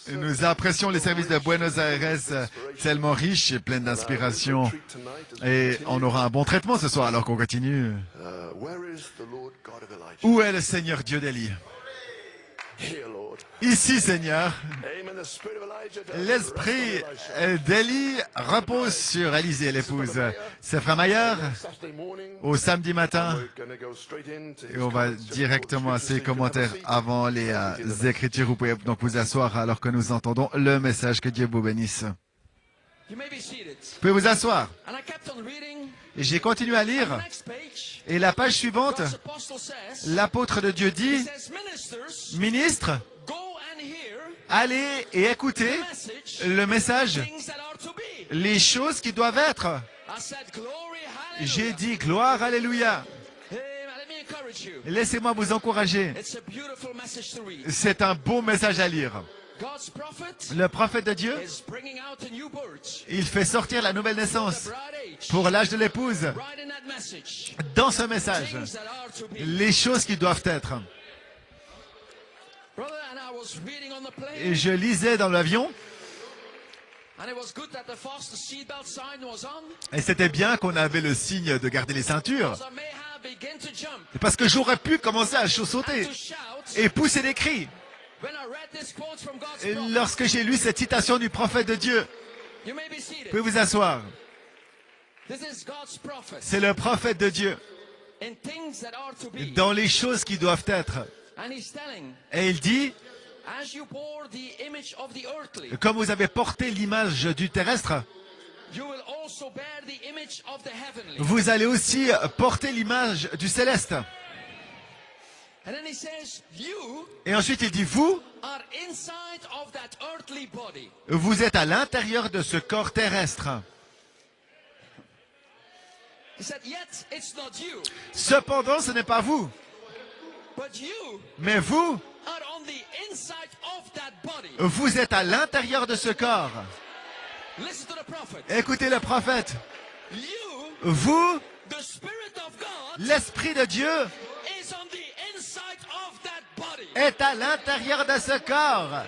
Nous apprécions les services de Buenos Aires tellement riches et pleins d'inspiration. Et on aura un bon traitement ce soir alors qu'on continue. Où est le Seigneur Dieu d'Élie? Ici, Seigneur. L'esprit d'Élie repose sur Élisée, l'épouse. C'est Frère Maillard, au samedi matin. Et on va directement à ses commentaires avant les Écritures. Vous pouvez donc vous asseoir alors que nous entendons le message. Que Dieu vous bénisse. Vous pouvez vous asseoir. Et j'ai continué à lire. Et la page suivante, l'apôtre de Dieu dit, ministre, allez et écoutez le message, les choses qui doivent être. J'ai dit, gloire, alléluia. Laissez-moi vous encourager. C'est un beau message à lire. Le prophète de Dieu, il fait sortir la nouvelle naissance pour l'âge de l'épouse. Dans ce message, les choses qui doivent être. Et je lisais dans l'avion. Et c'était bien qu'on avait le signe de garder les ceintures. Parce que j'aurais pu commencer à sauter et pousser des cris. Et lorsque j'ai lu cette citation du prophète de Dieu, vous pouvez vous asseoir. C'est le prophète de Dieu dans les choses qui doivent être. Et il dit, comme vous avez porté l'image du terrestre, vous allez aussi porter l'image du céleste. Et ensuite il dit, vous êtes à l'intérieur de ce corps terrestre. Cependant, ce n'est pas vous. Mais vous êtes à l'intérieur de ce corps. Écoutez le prophète. Vous, l'Esprit de Dieu, est à l'intérieur de ce corps.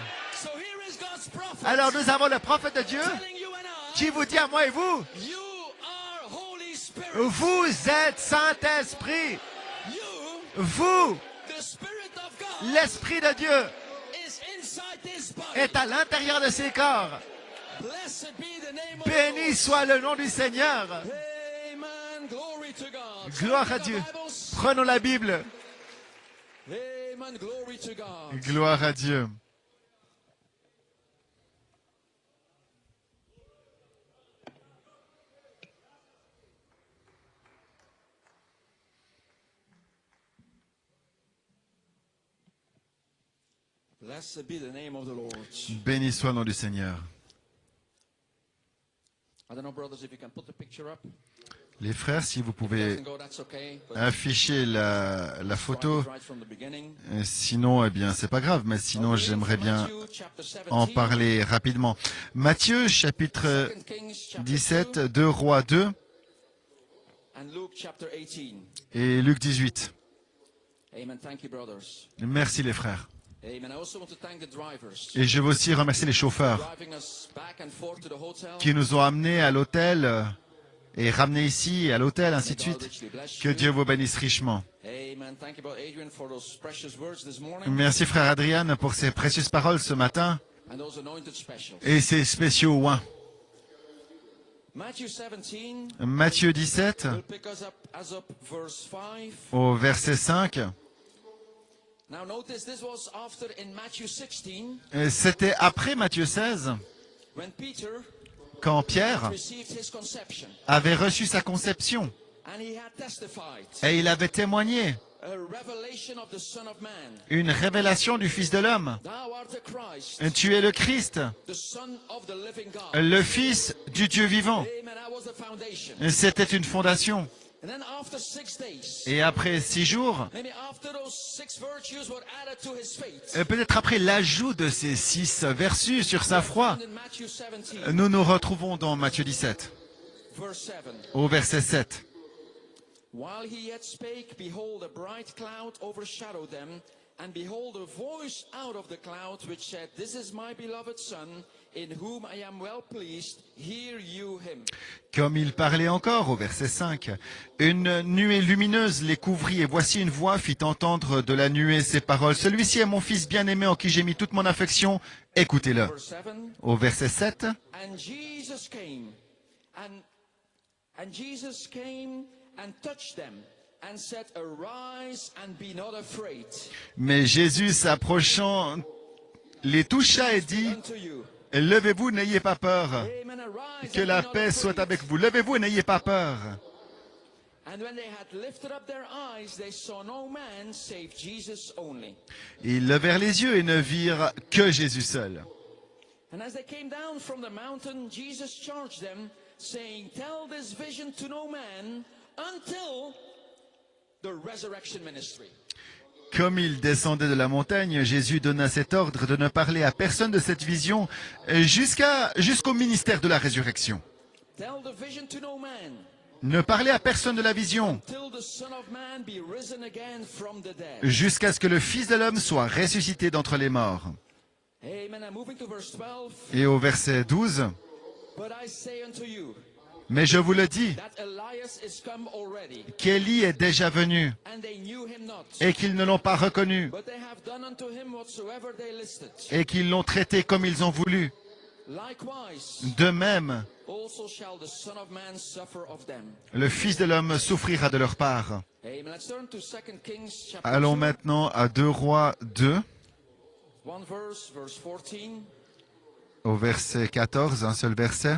Alors nous avons le prophète de Dieu qui vous dit à moi et vous, vous êtes Saint-Esprit. Vous, l'Esprit de Dieu, est à l'intérieur de ces corps. Béni soit le nom du Seigneur. Gloire à Dieu. Prenons la Bible. Gloire à Dieu. Béni soit le nom du Seigneur. Les frères, si vous pouvez afficher la photo, sinon, eh bien, c'est pas grave, mais sinon, j'aimerais bien en parler rapidement. Matthieu, chapitre 17, 2 Rois 2, et Luc 18. Merci les frères. Et je veux aussi remercier les chauffeurs qui nous ont amenés à l'hôtel et ramenés ici à l'hôtel, ainsi de suite. Que Dieu vous bénisse richement. Merci frère Adrian pour ces précieuses paroles ce matin et ces spéciaux oins. Matthieu 17, au verset 5. C'était après Matthieu 16, quand Pierre avait reçu sa conception et il avait témoigné une révélation du Fils de l'homme. Tu es le Christ, le Fils du Dieu vivant. C'était une fondation. Et après 6 jours, peut-être après l'ajout de ces 6 vertus sur sa foi, nous nous retrouvons dans Matthieu 17, au verset 7. And behold, a voice out of the cloud which said, This is my beloved Son, in whom I am well pleased, hear you him. Comme il parlait encore au verset 5, une nuée lumineuse les couvrit et voici une voix fit entendre de la nuée ces paroles. Celui-ci est mon fils bien-aimé en qui j'ai mis toute mon affection, écoutez-le. Verse 7, Au verset 7, And Jesus came, and Jesus came and touched them, and said, Arise and be not afraid. mais Jésus s'approchant les toucha et dit, Unto you. levez-vous, n'ayez pas peur. Amen. Arise Que and la be not paix afraid. soit avec vous. Levez-vous et n'ayez pas peur. And when they had lifted up their eyes, they saw no man save Jesus only. Ils levèrent les yeux et ne virent que Jésus seul. And as they came down from the mountain, Jesus charged them, saying, Tell this vision to no man until the resurrection ministry. Comme ils descendaient de la montagne, Jésus donna cet ordre de ne parler à personne de cette vision jusqu'au ministère de la résurrection. Tell the vision to no man Ne parlez à personne de la vision till the Son of Man be risen again from the dead. jusqu'à ce que le Fils de l'homme soit ressuscité d'entre les morts. Amen. I'm moving to verse 12. Et au verset 12, But I say unto you, mais je vous le dis, that Elias is come already, qu'Élie est déjà venu and they knew him not. et qu'ils ne l'ont pas reconnu But they have done unto him whatsoever they listed. et qu'ils l'ont traité comme ils ont voulu. Likewise, De même, also shall the Son of Man suffer of them. le Fils de l'homme souffrira de leur part. Amen. Let's turn to 2 Kings chapter Allons 2. maintenant à 2 Rois 2, One verse, verse 14. au verset 14, un seul verset.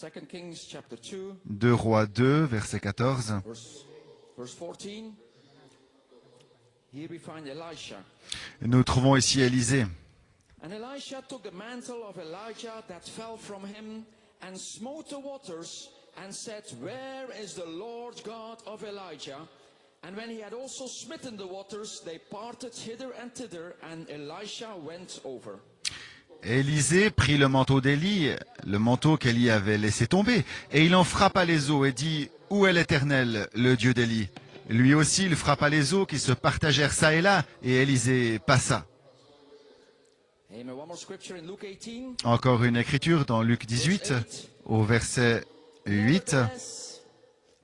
2 Kings chapter 2, 2 Rois 2, verset 14. verse 14. Here we find Elisha. Nous trouvons ici Élisée. And Elisha took the mantle of Elijah that fell from him and smote the waters and said, Where is the Lord God of Elijah? And when he had also smitten the waters, they parted hither and thither, and Elisha went over. Élisée prit le manteau d'Élie, le manteau qu'Élie avait laissé tomber, et il en frappa les eaux et dit, Où est l'Éternel, le Dieu d'Élie? Lui aussi, il frappa les eaux qui se partagèrent çà et là, et Élisée passa. Amen. One more scripture in Luke 18. Encore une écriture dans Luc 18, au verset 8. Nevertheless,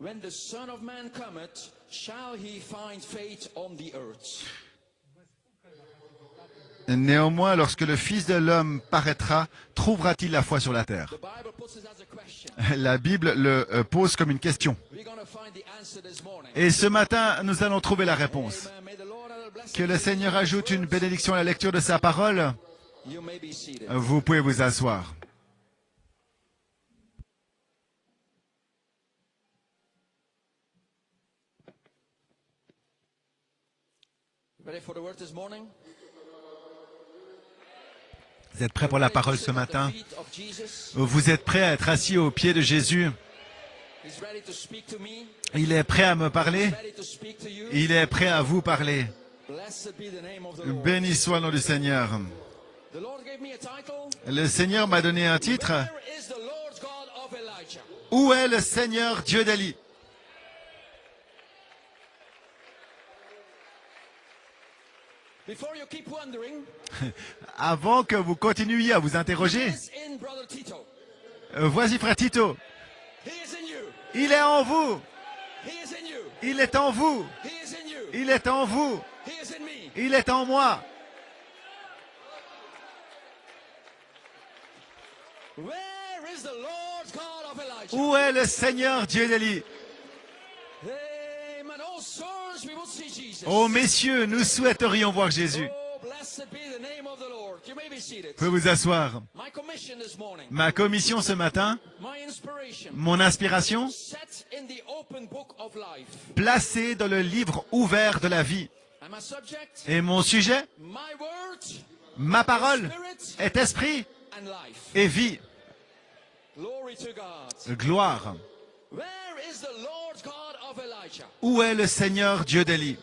when the Son of Man cometh, shall he find faith on the earth? Néanmoins, lorsque le Fils de l'homme paraîtra, trouvera-t-il la foi sur la terre? The Bible puts it as a question. La Bible le pose comme une question. We're going to find the answer this morning. Et ce matin, nous allons trouver la réponse. Amen. May the Lord add a blessing Que le to Seigneur His ajoute une words. bénédiction à la lecture de sa parole. You may be seated. Vous pouvez vous asseoir. Ready for the word this morning? Vous êtes prêts pour la Ready to parole sit ce at the matin? feet of Jesus? Vous êtes prêts à être assis aux pieds de Jésus? He's ready to speak to me. Il est prêt à me parler? He's ready to speak to you. Il est prêt à vous parler. Blessed be the name of the Lord. Béni soit le nom du Seigneur. The Lord gave me a title. Le Seigneur m'a donné un titre. Where is the Lord God of Elijah? Où est le Seigneur Dieu d'Élie? Before you keep wondering, Avant que vous continuiez à vous interroger, is in Brother Tito. voici frère Tito. He is in you. Il est en vous. He is in you. Il est en vous. He is in you. Il est en vous. He is in me. Il est en moi. Where is the Lord God of Elijah? Où est le Seigneur Dieu d'Élie? Amen. Oh, sirs, we will see Jesus. Oh messieurs, nous souhaiterions voir Jésus. Oh, blessed be the name of the Lord. You may be seated. Vous pouvez vous asseoir. My commission this morning, Ma commission ce matin, my inspiration, mon inspiration, set in the open book of life. placée dans le livre ouvert de la vie. And my subject, Et mon sujet, my word, ma parole, spirit, est esprit and life. et vie. Glory to God. Gloire. Where is the Lord God of Elijah? Où est le Seigneur Dieu d'Élie?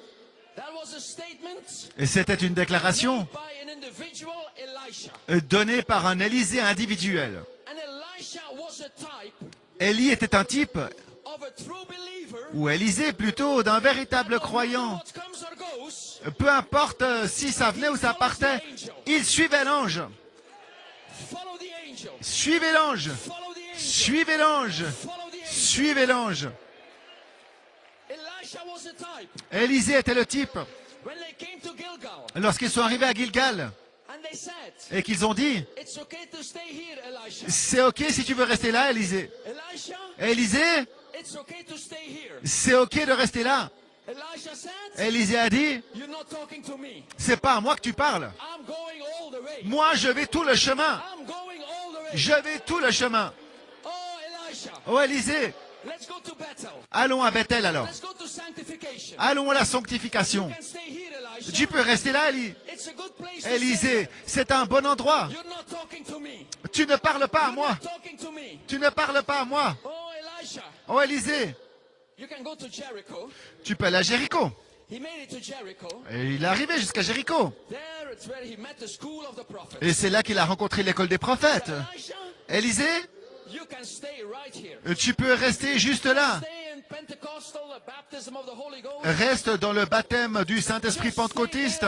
That was a statement Et c'était une déclaration by an individual, Elisha. donnée par un Élysée individuel. And Elisha was a type Élie était un type, of a true believer. ou Élysée plutôt, d'un véritable No matter croyant. what comes or goes, Peu importe si ça venait ou ça partait, il suivait l'ange. Follow the angel. Suivez l'ange. Follow the angel. Suivez l'ange. Follow the angel. Suivez l'ange. Elisha was a type. Élisée était le type. When they came to Gilgal Lorsqu'ils sont arrivés à Gilgal and they said, et qu'ils ont dit, it's okay to stay here, Elisha. c'est ok si tu veux rester là, Élisée. Elisha, Élisée, it's okay to stay here. c'est ok de rester là. Elisha said, Élisée a dit, you're not talking to me. c'est pas à moi que tu parles. I'm going all the way. Moi, je vais tout le chemin. I'm going all the way. Je vais tout le chemin. Oh, Elisha, Oh, Élisée, let's go to Bethel. allons à Bethel alors. Let's go to sanctification. Allons à la sanctification. You can stay here, Elisha. Tu peux rester là, It's a good place to stay. Élisée. C'est un bon endroit. You're not talking to me. Tu ne parles pas à You're moi. not talking to me. Tu ne parles pas à moi. Oh, Elisha, Oh, Élisée, you can go to Jericho. tu peux aller à Jéricho. He made it to Jericho. Et il est arrivé jusqu'à Jéricho. There it's where he met the school of the prophets. Et c'est là qu'il a rencontré l'école des prophètes. Elisha, Élisée, you can stay right here. tu peux rester juste là. Stay in Pentecostal baptism of the Holy Ghost. Reste dans le baptême du Saint-Esprit pentecôtiste.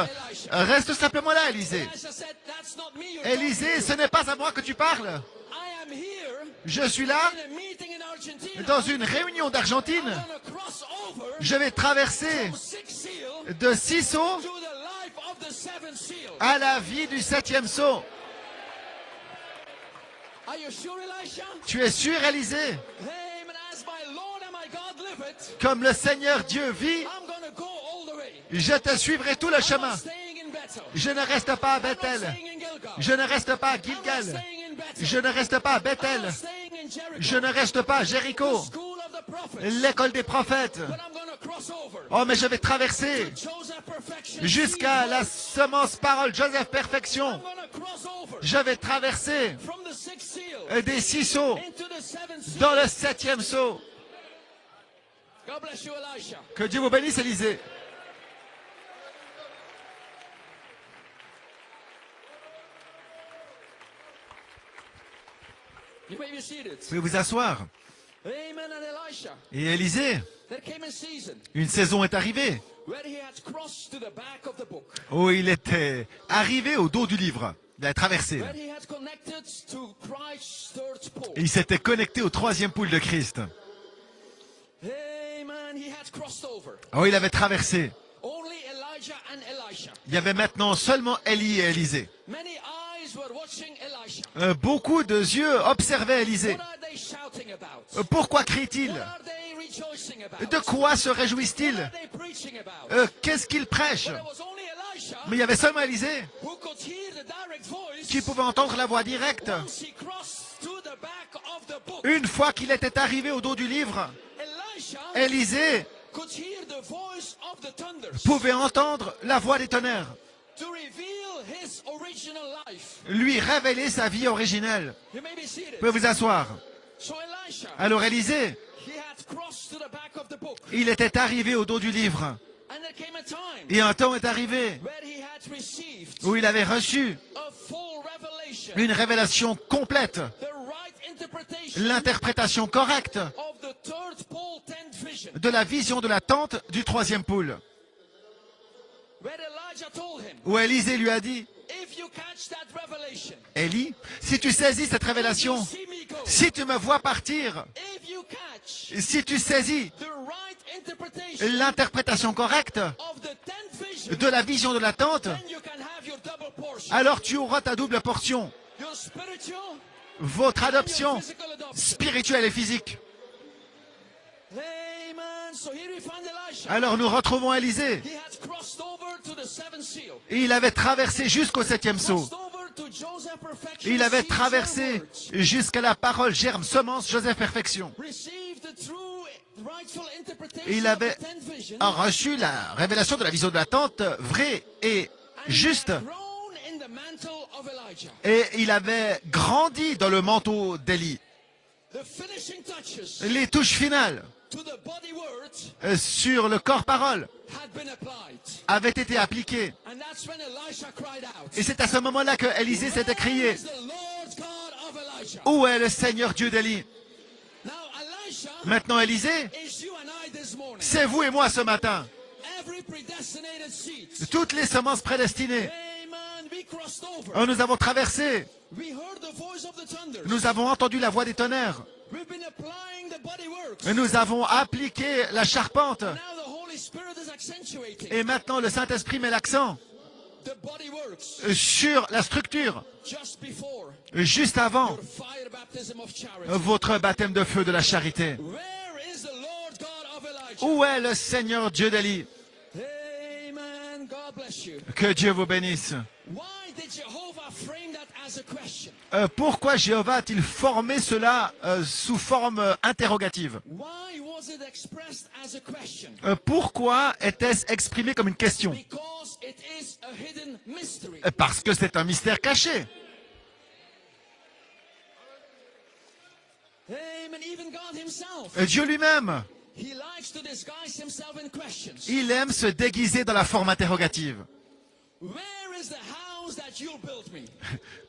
Reste simplement là, Élisée. Elisha said, that's not me you're Élisée, ce n'est pas à moi que tu parles. talking to. I am here Je suis là in a meeting in Argentina. dans une réunion d'Argentine. I'm gonna cross over Je vais traverser six seal de 6 sauts to the life of the seventh seal. à la vie du 7e saut. Are you sure, Elisha? Tu es sûr, Élisée? Amen. As my Lord and my God liveth, Comme le Seigneur Dieu vit, I'm gonna go all the way. je te suivrai tout le I'm chemin. not staying in Bethel. Je ne reste pas à I'm not Bethel. staying in Gilgal. Je ne reste pas à I'm not Gilgal. staying in Bethel. Je ne reste pas à I'm Bethel. not staying in Jericho. Je ne reste pas à Jéricho. The school of the prophets. L'école des prophètes. But I'm gonna cross over. Oh, mais je vais traverser Joseph perfection. jusqu'à la semence parole Joseph Perfection. I'm gonna cross over Je vais traverser from the sixth seal des 6 sauts into the seventh seal. dans le 7e saut. God bless you, Elisha. Que Dieu vous bénisse, Élisée. You may be seated. Vous pouvez vous asseoir. Amen. And Elisha, Et Élisée, there came a season une saison est arrivée where he had crossed to the back of the book, où il était arrivé au dos du livre. Il a traversé. where he had connected to Christ's third pole. Et il s'était connecté au 3e poule de Christ. Amen. He had crossed over. Oh, il avait traversé. Only Elijah and Elisha. Il y avait maintenant seulement Élie et Élisée. Many eyes were watching Elisha. Beaucoup de yeux observaient Élisée. What are they shouting about? Pourquoi crie-t-il? What are they rejoicing about? De quoi se What réjouissent-ils? are they preaching about? Qu'est-ce qu'il prêche? There was only Elisha Mais il y avait seulement Élisée who could hear the direct voice qui pouvait entendre la voix directe. once he crossed to the back of the book. Une fois qu'il était arrivé au dos du livre, Elisha Élisée could hear the voice of the thunders pouvait entendre la voix des tonnerres, to reveal his original life. lui révéler sa vie originelle. You may be seated. Vous pouvez vous asseoir. So Elisha, Alors Élisée, he had crossed to the back of the book. il était arrivé au dos du livre. And there came a time Et un temps est arrivé where he had received où il avait reçu a full revelation, une révélation complète, the right interpretation l'interprétation correcte of the third pole tent vision. de la vision de la tente du 3e poule. Where Elijah told him, Où Élisée lui a dit, if you catch that revelation, Élie, si tu saisis cette révélation, see me go. si tu me vois partir, If you catch si tu saisis the right interpretation l'interprétation correcte of the tent vision, de la vision de la tente, then you can have your double portion. alors tu auras ta double portion, Your spiritual votre and your adoption physical adoption. spirituelle et physique. Amen. So here we find Elisha. Alors nous retrouvons Élisée. He had crossed over to the seventh seal. Et il avait traversé jusqu'au 7e saut. Crossed over to Joseph perfection. Il avait seeds and traversé words. jusqu'à la parole germe, semence, Joseph Perfection. Received the true rightful interpretation Et il of avait the tent vision. reçu la révélation de la vision de la tente vraie et And he juste. had grown in the mantle of Elijah. Et il avait grandi dans le manteau d'Élie. The finishing touches Les touches finales to the body words sur le corps parole had been applied. avaient été appliquées. And that's when Elisha cried out. Et c'est à ce moment-là que Élisée s'était Where crié, is the Lord God of Elijah? où est le Seigneur Dieu d'Élie? Now Elisha Maintenant Élisée, is you and I this morning. c'est vous et moi ce matin. every predestinated seed. toutes les semences prédestinées. Amen. We crossed over. Nous avons traversé. We heard the voice of the thunder. Nous avons entendu la voix des tonnerres. We've been applying the body works. Nous avons appliqué la charpente. Now the Holy Spirit is accentuating Et maintenant, le Saint-Esprit met l'accent the body works sur la structure, just before juste avant your fire baptism of charity. votre baptême de feu de la charité. Where is the Lord God of Elijah? Où est le Seigneur Dieu d'Élie? Amen. God bless you. Que Dieu vous bénisse. Why did Jehovah frame that as a question? Pourquoi Jéhovah a-t-il formé cela sous forme interrogative? Why was it expressed as a question? Pourquoi était-ce exprimé comme une question? Because it is a hidden mystery. Parce que c'est un mystère caché. Amen. Even God himself, Dieu lui-même, he likes to disguise himself in questions. il aime se déguiser dans la forme interrogative. Where is the house that you'll build me?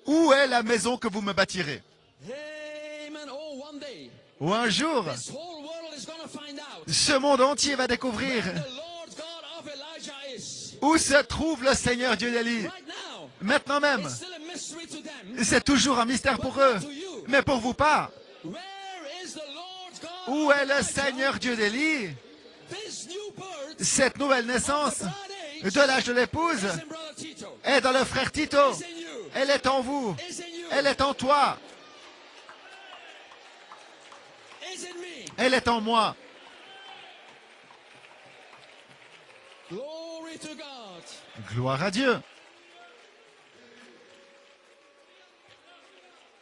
Où est la maison que vous me bâtirez? Amen. Oh, one day, Ou un jour, this whole world is going to find out ce monde entier va découvrir the Lord God of Elijah is. où se trouve le Seigneur Dieu d'Élie. Right now, Maintenant même, it's still a mystery to them. c'est toujours un mystère pour eux, mais pour vous pas. Where is the Lord God Où of est le Elijah? Seigneur Dieu d'Élie? This new birth Cette nouvelle naissance de l'âge de l'épouse is in Brother Tito. est dans le frère Tito. Is in you. Elle est en vous. Is in you. Elle est en toi. Is in me. Elle est en moi. Glory to God. Gloire à Dieu.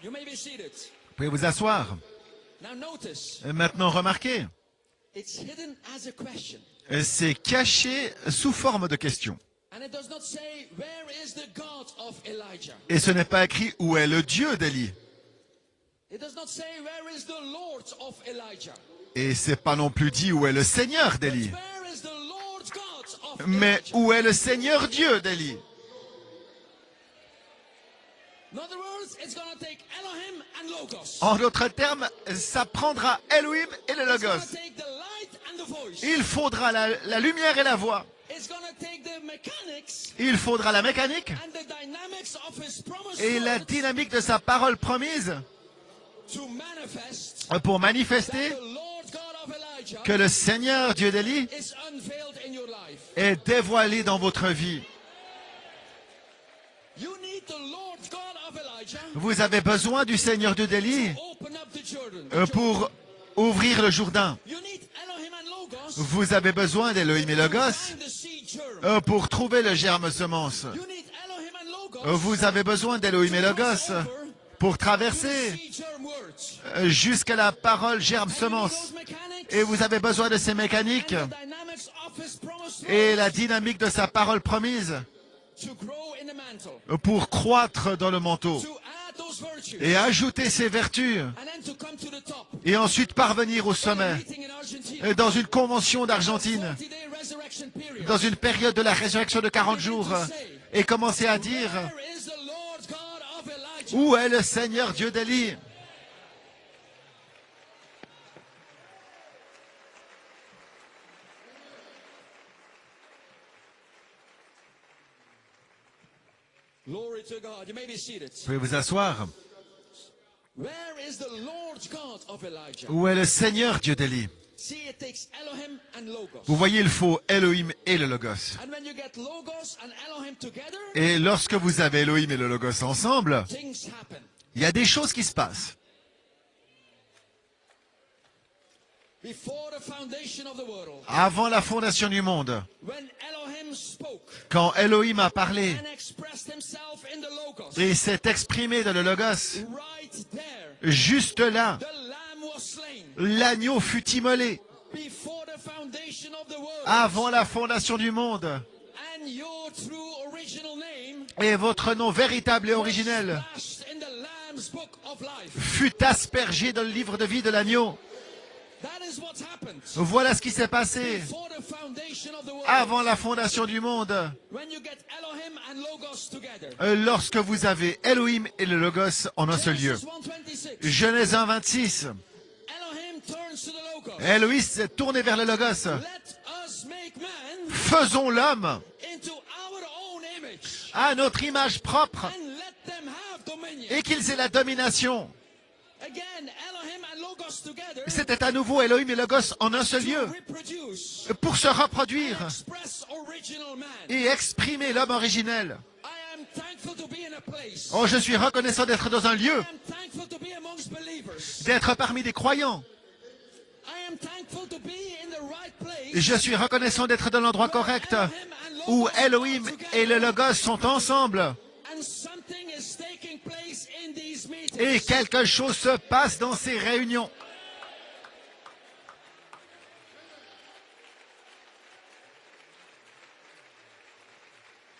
You may be seated. Vous pouvez vous asseoir. Now notice, Maintenant, remarquez, it's hidden as a question. c'est caché sous forme de question. And it does not say, where is the God of Elijah? Et ce n'est pas écrit où est le Dieu d'Élie. It does not say, where is the Lord of Elijah? Et c'est pas non plus dit où est le Seigneur d'Élie. Where is the Lord God of Mais Elijah? où est le Seigneur Dieu d'Élie? In other words, it's going to take Elohim and Logos. En d'autres termes, ça prendra Elohim et le It's going Logos. to take the light and the voice. Il faudra la lumière et la voix. It's going to take the mechanics Il faudra la mécanique and the dynamics of his promised et la word dynamique de sa parole promise to manifest pour that manifester the Lord God of Elijah que le Seigneur Dieu d'Élie is unveiled in your life. est dévoilé dans votre vie. You need the Lord God of Elijah Vous avez besoin du Seigneur Dieu d'Élie open up the Jordan. pour ouvrir le Jourdain. You need Elohim and Logos Vous avez besoin d'Elohim et Logos find the seed germ. pour trouver le germe semence. You need Elohim and Logos Vous avez besoin d'Elohim et Logos pour to the traverser seed germ words. jusqu'à la parole germe And you need semence. those mechanics Et vous avez besoin de ces mécaniques and the dynamics of his promised et word la dynamique de sa parole promise to grow in the mantle, pour croître dans le manteau to add those virtues, et ajouter ses vertus and then to come to the top. et ensuite parvenir au In a sommet meeting in Argentina, dans une convention d'Argentine, 40-day resurrection period. dans une période de la résurrection de 40 jours et commencer à dire Where is the Lord God of Elijah? où est le Seigneur Dieu d'Élie? Glory to God. You may be seated. Vous pouvez vous asseoir. Where is the Lord God of Elijah? Où est le Seigneur Dieu d'Élie? See, it takes Elohim and Logos. Vous voyez, il faut Elohim et le Logos. And when you get Logos and Elohim together, Et lorsque vous avez Elohim et le Logos ensemble, things happen. il y a des choses qui se passent. Before the foundation of the world, Avant la fondation du monde, when Elohim spoke quand Elohim a parlé and expressed himself in the Logos, et s'est exprimé dans le Logos, right there, juste là, the Lamb was slain. l'agneau fut immolé. Before the foundation of the world, Avant la fondation du monde. and your true original name Et votre nom véritable et originel splashed in the Lamb's book of life. fut aspergé dans le livre de vie de l'agneau. That is what happened. Voilà ce qui s'est passé Before the foundation of the world, avant la fondation du monde. when you get Elohim and Logos together. Lorsque vous avez Elohim et le Logos en un seul lieu. Genesis 1:26. Genèse 1, 26. Elohim turns to the Logos. Elohim s'est tourné vers le Logos. Let us make man faisons l'homme into our own image à notre image propre and let them have dominion. et qu'ils aient la domination. Again, Elohim and Logos together C'était à nouveau Elohim et Logos en un seul lieu reproduce, pour se reproduire express original man. et exprimer l'homme originel. I am thankful to be in a place. Oh, je suis reconnaissant d'être dans un lieu, I am thankful to be amongst believers. d'être parmi des croyants. I am thankful to be in the right place. Je suis reconnaissant d'être dans l'endroit correct Elohim and Logos où are Elohim et le together. Logos sont ensemble And something is taking place in these meetings. et quelque chose se passe dans ces réunions.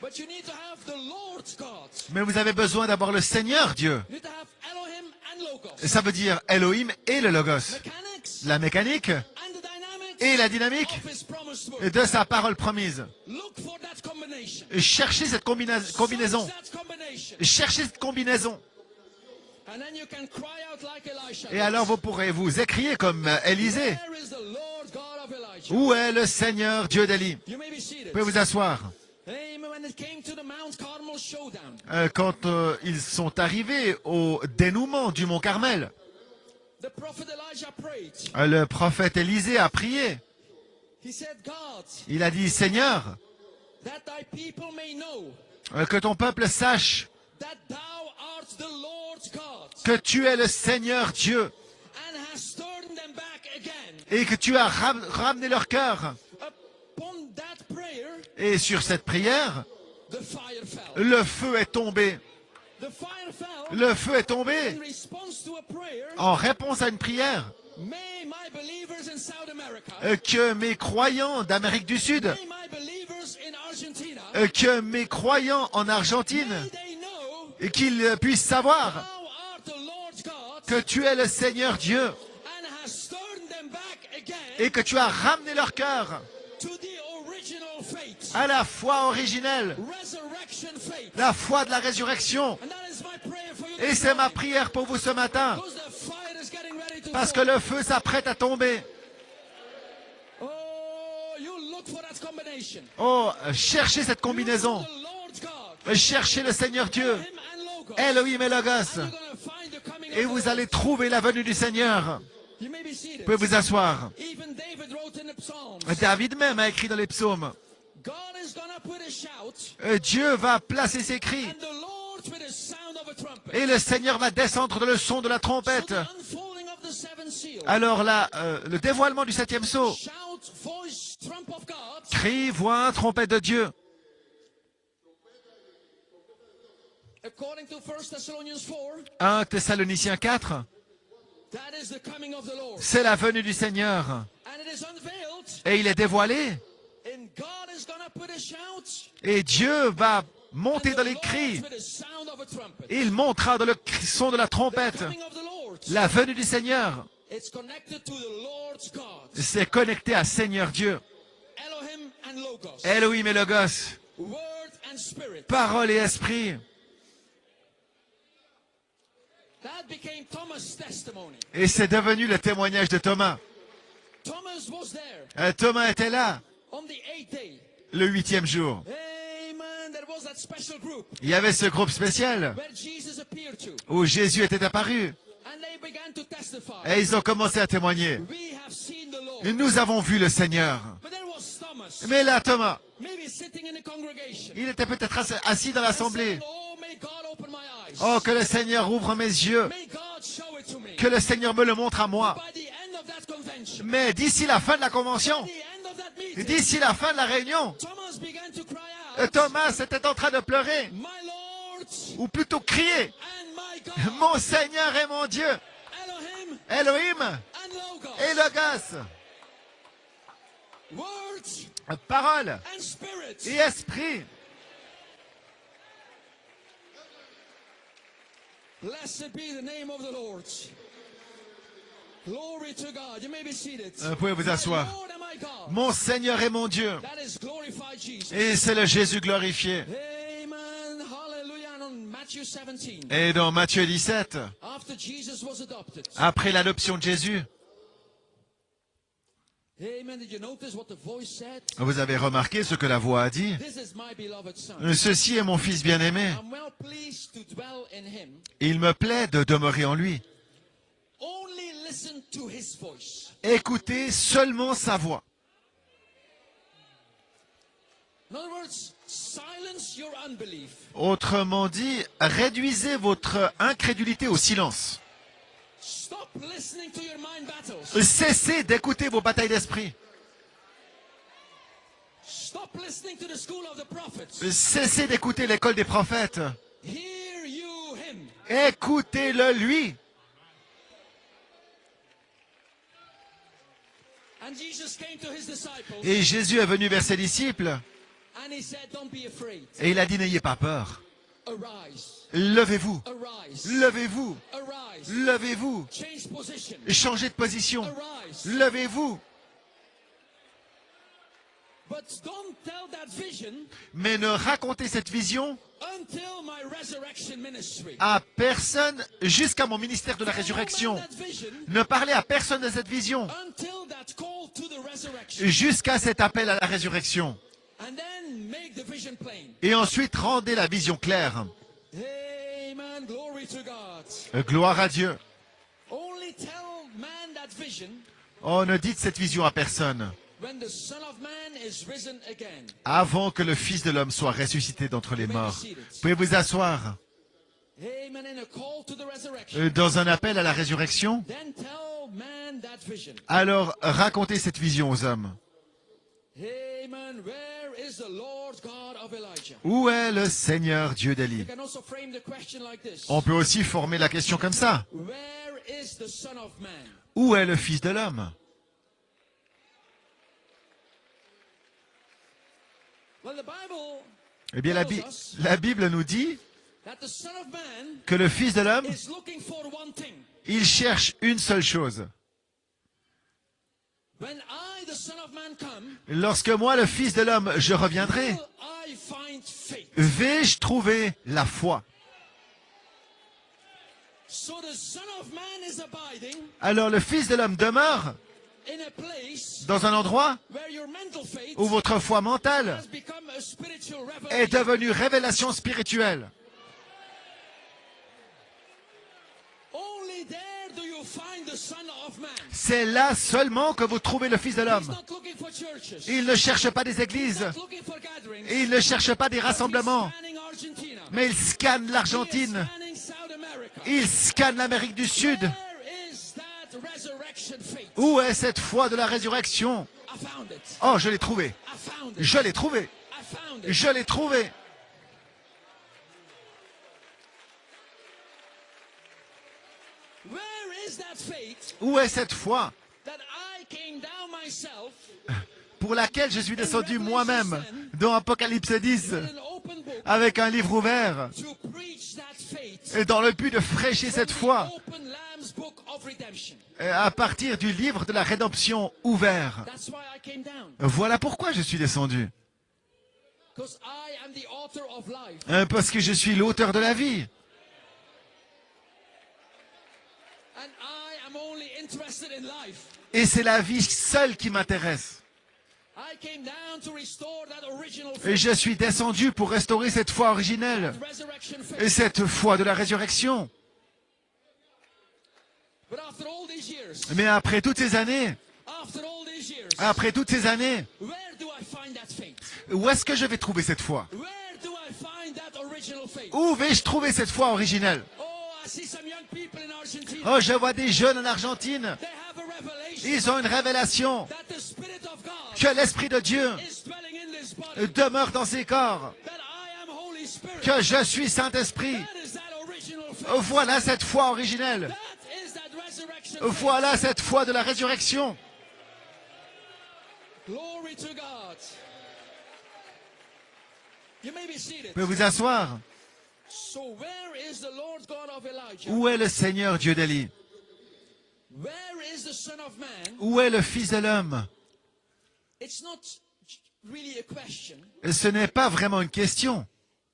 But you need to have the Lord God. Mais vous avez besoin d'avoir le Seigneur Dieu. You need to have Elohim and Logos. Et ça veut dire Elohim et le Logos. Mechanics La mécanique and the dynamics et la dynamique of his promised word. de sa parole promise. Look for that combination. Cherchez cette combinaison. Search that combination. Cherchez cette combinaison. And then you can cry out like Elisha. Et alors vous pourrez vous écrier comme Élisée. Where is the Lord God of Elijah? Où est le Seigneur Dieu d'Élie? You may be seated. Vous pouvez vous asseoir. Amen. When it came to the Mount Carmel showdown, Quand ils sont arrivés au dénouement du mont Carmel, the prophet Elijah prayed. le prophète Élisée a prié. He said, God, Il a dit, Seigneur, that thy people may know que ton peuple sache that thou art the Lord God, que tu es le Seigneur Dieu and hast turned them back again. et que tu as ramené leur cœur. Upon that prayer, Et sur cette prière, the fire fell. le feu est tombé. The fire fell Le feu est in tombé response to a prayer. en réponse à une prière May my believers in South America, que mes croyants d'Amérique du Sud, may my believers in Argentina, que mes croyants en Argentine, may they know et qu'ils puissent savoir thou art the Lord God, que tu es le Seigneur Dieu and hast turned them back again et que tu as ramené leur cœur to the original faith, à la foi originelle, resurrection faith. la foi de la résurrection. And that is my prayer for you Et this c'est ma morning, prière pour vous ce matin, because the fire is getting ready to parce que fall. le feu s'apprête à tomber. Oh, you look for that combination. Oh, cherchez cette combinaison. The Lord God, Cherchez le Seigneur Dieu, him and Logos. Elohim et Logos, You're gonna find the coming et of the vous Lord. allez trouver la venue du Seigneur. You may be seated. Vous pouvez vous asseoir. Even David wrote in the Psalms, David même a écrit dans les psaumes, God is gonna put a shout, Dieu va placer ses cris, and the Lord with the sound of a trumpet. et le Seigneur va descendre dans le son de la So trompette. the unfolding of the seven seals, Alors là, le dévoilement du septième sceau, shout, voice, trump of God, cri, voix, trompette de Dieu. according to 1 Thessalonians 4, 1 Thessaloniciens 4, that is the coming of the Lord. c'est la venue du Seigneur. And it is unveiled, Et il est dévoilé. and God is gonna put a shout, Et Dieu va monter and dans the les Lord cris. with the sound of a trumpet. Il montera dans le son de la The trompette. coming of the Lord, La venue du Seigneur, it's connected to the Lord's God, c'est connecté à Seigneur Dieu. Elohim and Logos, Elohim et Logos, Word and Spirit. parole et esprit. That became Thomas' testimony. Et c'est devenu le témoignage de Thomas. Thomas was there Thomas était là on the 8th day. le 8e jour. Amen. There was that special group Il y avait ce groupe spécial where Jesus appeared to, où Jésus était apparu. and they began to testify. Et ils ont commencé à témoigner. We have seen the Lord. Et nous avons vu le Seigneur. But there was Thomas, Mais là, Thomas, maybe sitting in the congregation, il était peut-être assis dans l'assemblée. saying, "Oh, may God open my eyes. Oh, que le Seigneur ouvre mes yeux. May God show it to me." Que le Seigneur me le montre à moi. By the end of that convention, Mais d'ici la fin de la convention, by the end of that meeting, d'ici la fin de la réunion, Thomas began to cry out, Thomas était en train de pleurer, "My Lord ou plutôt crier, and my God, mon Seigneur et mon Dieu, Elohim Elohim and Logos, et Logos, words parole and spirit." et esprit. Blessed be the name of the Lord. Glory to God. You may be seated. Vous pouvez vous My asseoir. Lord and my God. Mon Seigneur et mon Dieu. That is glorified Jesus. Et c'est le Jésus glorifié. Amen. Hallelujah. And on Matthew 17, Et dans Matthieu 17, after Jesus was adopted, après l'adoption de Jésus, Amen. Did you notice what the voice said? Vous avez remarqué ce que la voix a dit? This is my beloved son. Ceci est mon fils bien-aimé. I'm well pleased to dwell in him. Il me plaît de demeurer en lui. Only listen to his voice. Écoutez seulement sa voix. In other words, silence your unbelief. Autrement dit, réduisez votre incrédulité au silence. Stop listening to your mind battles. Cessez d'écouter vos batailles d'esprit. Stop listening to the school of the prophets. Cessez d'écouter l'école des prophètes. Hear you him. Écoutez-le lui. And Jesus came to his disciples Et Jésus est venu vers ses disciples and he said, don't be afraid. et il a dit, n'ayez pas peur. Arise. Levez-vous. Arise. Levez-vous. Arise. Levez-vous. Change position. Changez de position. Arise. Levez-vous. But don't tell that vision Mais ne racontez cette vision until my resurrection ministry. à personne jusqu'à mon ministère de la résurrection. That vision Ne parlez à personne de cette vision until that call to the resurrection. jusqu'à cet appel à la résurrection. And then make the vision plain. Et ensuite, rendez la vision claire. Amen. Glory to God. Gloire à Dieu. Only tell man that vision Oh, ne dites cette vision à personne when the Son of Man is risen again. avant que le Fils de l'homme soit ressuscité d'entre les morts. Vous pouvez vous asseoir. Amen. In a call to the resurrection. Dans un appel à la résurrection, Then tell man that vision. alors racontez cette vision aux hommes. Amen. Where is the Lord God of Elijah? Où est le Seigneur Dieu You d'Élie? can also frame the question like this. On peut aussi former la question comme ça. Where is the Son of Man? Où est le Fils de l'homme? Well, the Bible Eh bien, la Bible nous dit that the Son of Man que le Fils de l'homme, is looking for one thing. il cherche une seule chose. When I, the Son of Man, come, Lorsque moi, le Fils de l'homme, je reviendrai, will I find faith? vais-je trouver la foi? So the Son of Man is abiding Alors le Fils de l'homme demeure in a place dans un endroit where your mental faith où votre foi mentale has become a spiritual est revelation. devenue révélation spirituelle. Only there do you find the Son of Man. C'est là seulement que vous trouvez le Fils de He's l'homme. not looking for churches. Il ne cherche pas des églises, Not looking for gatherings. il ne cherche pas des rassemblements, He's scanning Argentina. mais il scanne He is l'Argentine, scanning South America. il scanne l'Amérique du Sud. Where is that resurrection faith? Où est cette foi de la résurrection? I found it. Oh, je l'ai trouvé, I found it. je l'ai trouvé, I found it. je l'ai trouvé. Where is that faith Où est cette foi that I came down myself pour laquelle je suis descendu moi-même dans Apocalypse 10 in an open book avec un livre ouvert to preach that faith et dans le but de fraîcher cette foi open Lamb's book of redemption? à partir du livre de la rédemption ouvert. That's why I came down. Voilà pourquoi je suis descendu. Because I am the author of life. Parce que je suis l'auteur de la vie. And I am only interested in life. Et c'est la vie seule qui m'intéresse. I came down to restore that original Et faith, je suis descendu pour restaurer cette foi originelle resurrection et faith. cette foi de la résurrection. But after all these years, Mais après toutes ces années, after all these years, après toutes ces années, where do I find that faith? où est-ce que je vais trouver cette foi? Where do I find that original faith? Où vais-je trouver cette foi originelle? Oh, I see some young people in Argentina. Oh, je vois des jeunes en Argentine. They have a revelation Ils ont une révélation that the Spirit of God que l'Esprit de Dieu is dwelling in this body. demeure dans ces corps, That I am Holy Spirit. que je suis Saint-Esprit. That is that original faith. Voilà cette foi originelle. That is that resurrection faith. Voilà cette foi de la résurrection. Glory to God. You may be seated. Vous pouvez vous asseoir. So where is the Lord God of Elijah? Où est le Seigneur Dieu d'Élie? Where is the Son of Man? Où est le Fils de l'homme? It's not really a question. Ce n'est pas vraiment une question.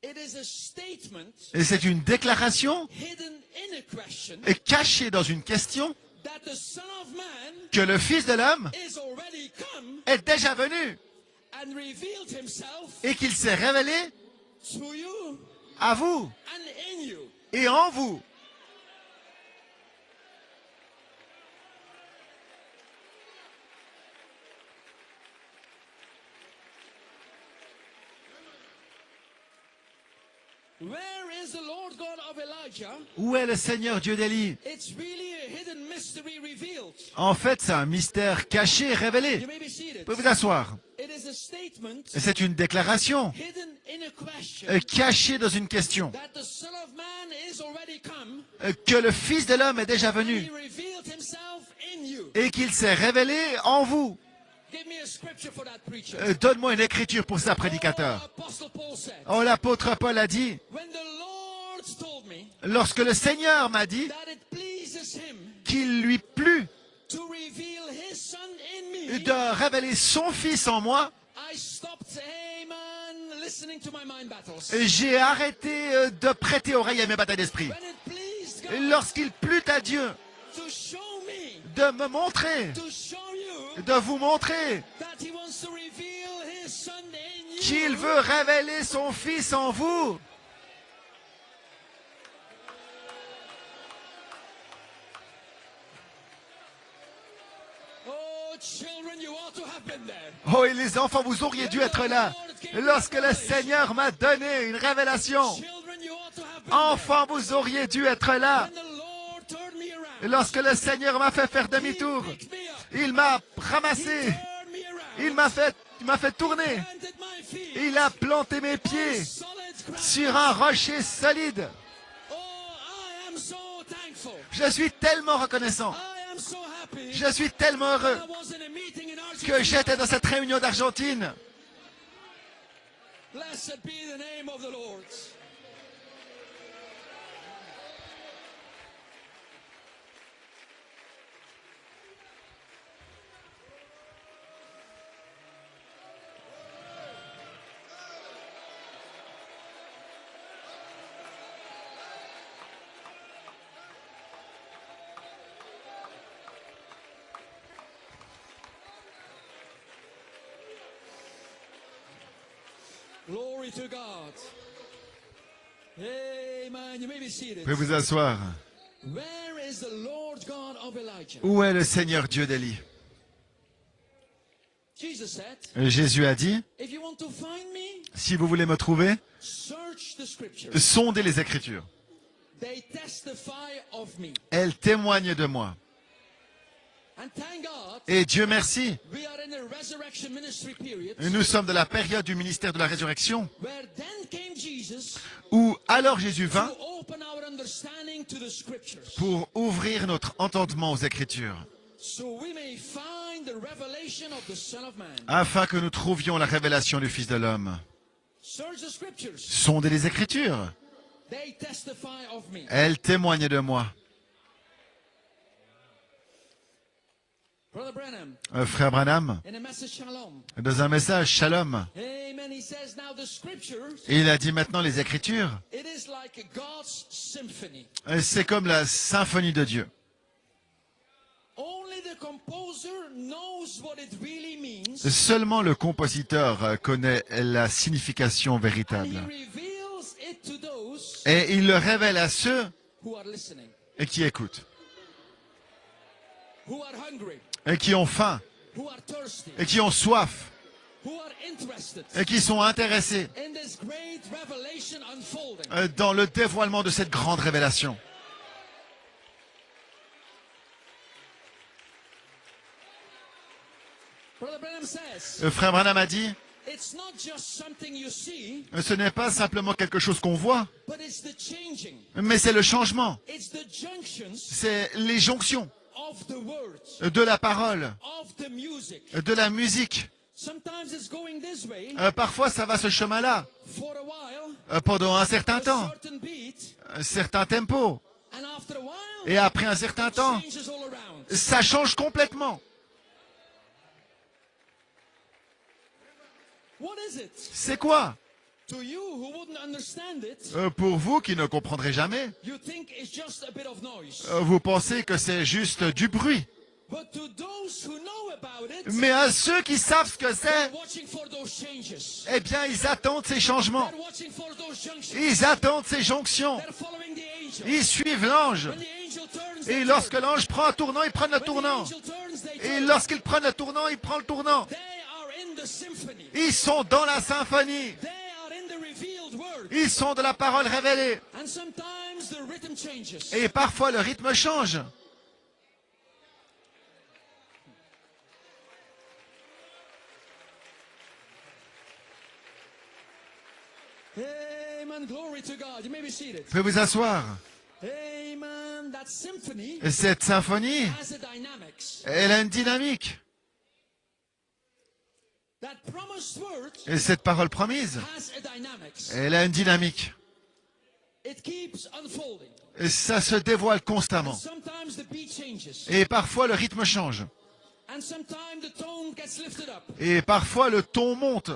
It is a statement C'est une déclaration hidden in a question cachée dans une question that the Son of Man que le Fils de l'homme is already est déjà venu and revealed himself et qu'il s'est révélé to you à vous and in you. et en vous. Where is the Lord God of Elijah? Où est le Seigneur Dieu d'Élie? It's really a hidden mystery revealed. En fait, c'est un mystère caché, révélé. You may be seated. Vous pouvez vous asseoir. It is a statement C'est une déclaration hidden in a question cachée dans une question. that the Son of Man is already come Que le Fils de l'homme est déjà and venu he revealed himself in you. et qu'il s'est révélé en vous. Give me a scripture for that preacher. Donne-moi une écriture pour ça, prédicateur. Apostle Paul said, Oh, l'apôtre Paul a dit, when the Lord told me lorsque le Seigneur m'a dit that it pleases him qu'il lui plut to reveal his Son in me, de révéler son Fils en moi, I stopped, amen, listening to my mind battles. j'ai arrêté de prêter oreille à mes batailles d'esprit. When it pleased God Lorsqu'il plut à Dieu to show me, de me montrer, to show you de vous montrer that he wants to reveal his Son in you, qu'il veut révéler son Fils en vous, oh, children, you ought to have been there. oh, et les enfants, vous auriez dû être là. Lorsque le Seigneur m'a donné une révélation, Children, you ought to have been enfants, vous auriez dû être là. there. When the Lord turned me around, Lorsque le Seigneur m'a fait faire he demi-tour, picked me up, il m'a he ramassé, turned me around, il m'a fait tourner, planted my feet il a planté mes on pieds solid ground. sur un rocher solide. Oh, I am so thankful. Je suis tellement reconnaissant, I am so happy. je suis tellement heureux I was in a meeting in que Argentina. j'étais dans cette réunion d'Argentine. Blessed be the name of the Lord. Glory to God. Amen. You may be seated. Vous pouvez vous asseoir. Where is the Lord God of Elijah? Où est le Seigneur Dieu d'Élie? Jesus said, Jésus a dit, if you want to find me, si vous voulez me trouver, search the scriptures. sondez les Écritures. They testify of me. Elles témoignent de moi. And thank God, Et Dieu merci, we are in a resurrection ministry period nous sommes de la période du ministère de la résurrection, where then came Jesus où alors Jésus vint to open our understanding to the scriptures, pour ouvrir notre entendement aux Écritures, so we may find the revelation of the Son of Man. afin que nous trouvions la révélation du Fils de l'homme. Search the scriptures. Sondez les Écritures. They testify of me. Elles témoignent de moi. Brother Branham, Frère Branham, in a message Shalom, dans un message Shalom, amen, he says, now the scriptures, il a dit maintenant les Écritures, it is like God's symphony. c'est comme la symphonie de Dieu. Only the composer knows what it really means, Seulement le compositeur connaît la signification and he véritable. reveals it to those Et il le révèle à ceux who are listening, qui écoutent, who are hungry, et qui ont faim, who are thirsty, et qui ont soif, who are interested et qui sont intéressés in this great revelation unfolding. dans le dévoilement de cette grande révélation. Brother Branham says, Frère Branham a dit, it's not just something you see, ce n'est pas simplement quelque chose qu'on voit, but it's the changing. mais c'est le changement, It's the junctions c'est les jonctions of the words, de la parole, of the music. de la musique. Sometimes it's going this way Parfois, ça va ce chemin-là, for a while, pendant un certain a temps, certain beat, un certain tempo, and after a while, et après un certain temps, changes all around. ça change complètement. What is it? C'est quoi? To you who wouldn't understand it, Pour vous qui ne comprendrez jamais, you think it's just a bit of noise. vous pensez que c'est juste du bruit. But to those who know about it, Mais à ceux qui savent ce que c'est, they're watching for those changes. eh bien, ils attendent ces changements. They're watching for those junctions. Ils attendent ces jonctions. They're following the angel. Ils suivent l'ange. When the angel turns, Et they lorsque turn. l'ange prend un tournant, ils prennent le When the tournant. angel turns, they Et turn. lorsqu'ils prennent le tournant, ils prennent le tournant. They are in the symphony. Ils sont dans la symphonie. They are in the revealed word. Ils sont de la parole révélée. And sometimes the rhythm changes. Et parfois, le rythme change. Amen. Glory to God. You may be seated. Vous pouvez vous asseoir. Amen. That symphony Et cette symphonie, has a dynamics. elle a une dynamique. That promised word Et cette parole promise, has a dynamics. elle a une dynamique. It keeps unfolding. Et ça se dévoile constamment. Sometimes the beat changes. Et parfois, le rythme change. And sometimes the tone gets lifted up. Et parfois, le ton monte.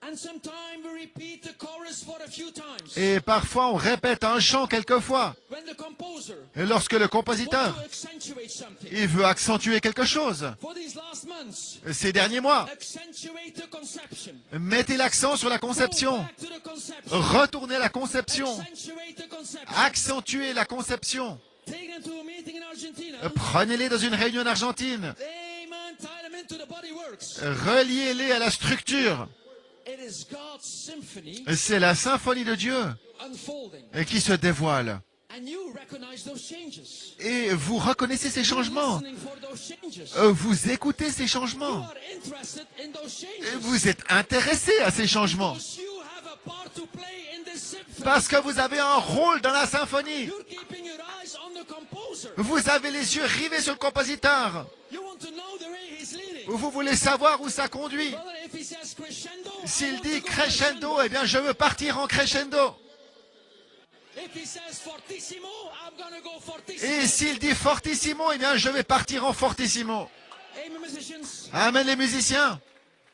And sometimes we repeat the chorus for a few times. Et parfois, on répète un chant quelquefois. When the composer Et lorsque le wants compositeur, to accentuate something. il veut accentuer quelque chose. For these last months, Ces derniers mois, accentuate the conception. mettez l'accent sur la Go conception. back to the conception. Retournez la conception. Accentuate the conception. Accentuez la conception. Take them to a meeting in Argentina. Prenez-les dans une réunion en Argentine. Amen. Tie them into the body works. Reliez-les à la structure. It is God's symphony C'est la symphonie de Dieu unfolding. qui se dévoile. And you recognize those changes. Et vous reconnaissez ces changements. Listening for those changes. Vous écoutez ces You changements. are interested in those Et changes. vous êtes intéressé à ces changements. Because you have a part to play in this symphony. Parce que vous avez un rôle dans la symphonie. You're keeping your eyes on the composer. Vous avez les yeux rivés sur le compositeur. You want to know the way he's leading. Vous voulez savoir où ça conduit. Brother, if he says crescendo, I S'il want dit to go crescendo, eh bien je veux partir en crescendo. If he says fortissimo, I'm gonna go fortissimo. Et s'il dit fortissimo, eh bien je vais partir en fortissimo. Amen, musicians. Amen les musiciens.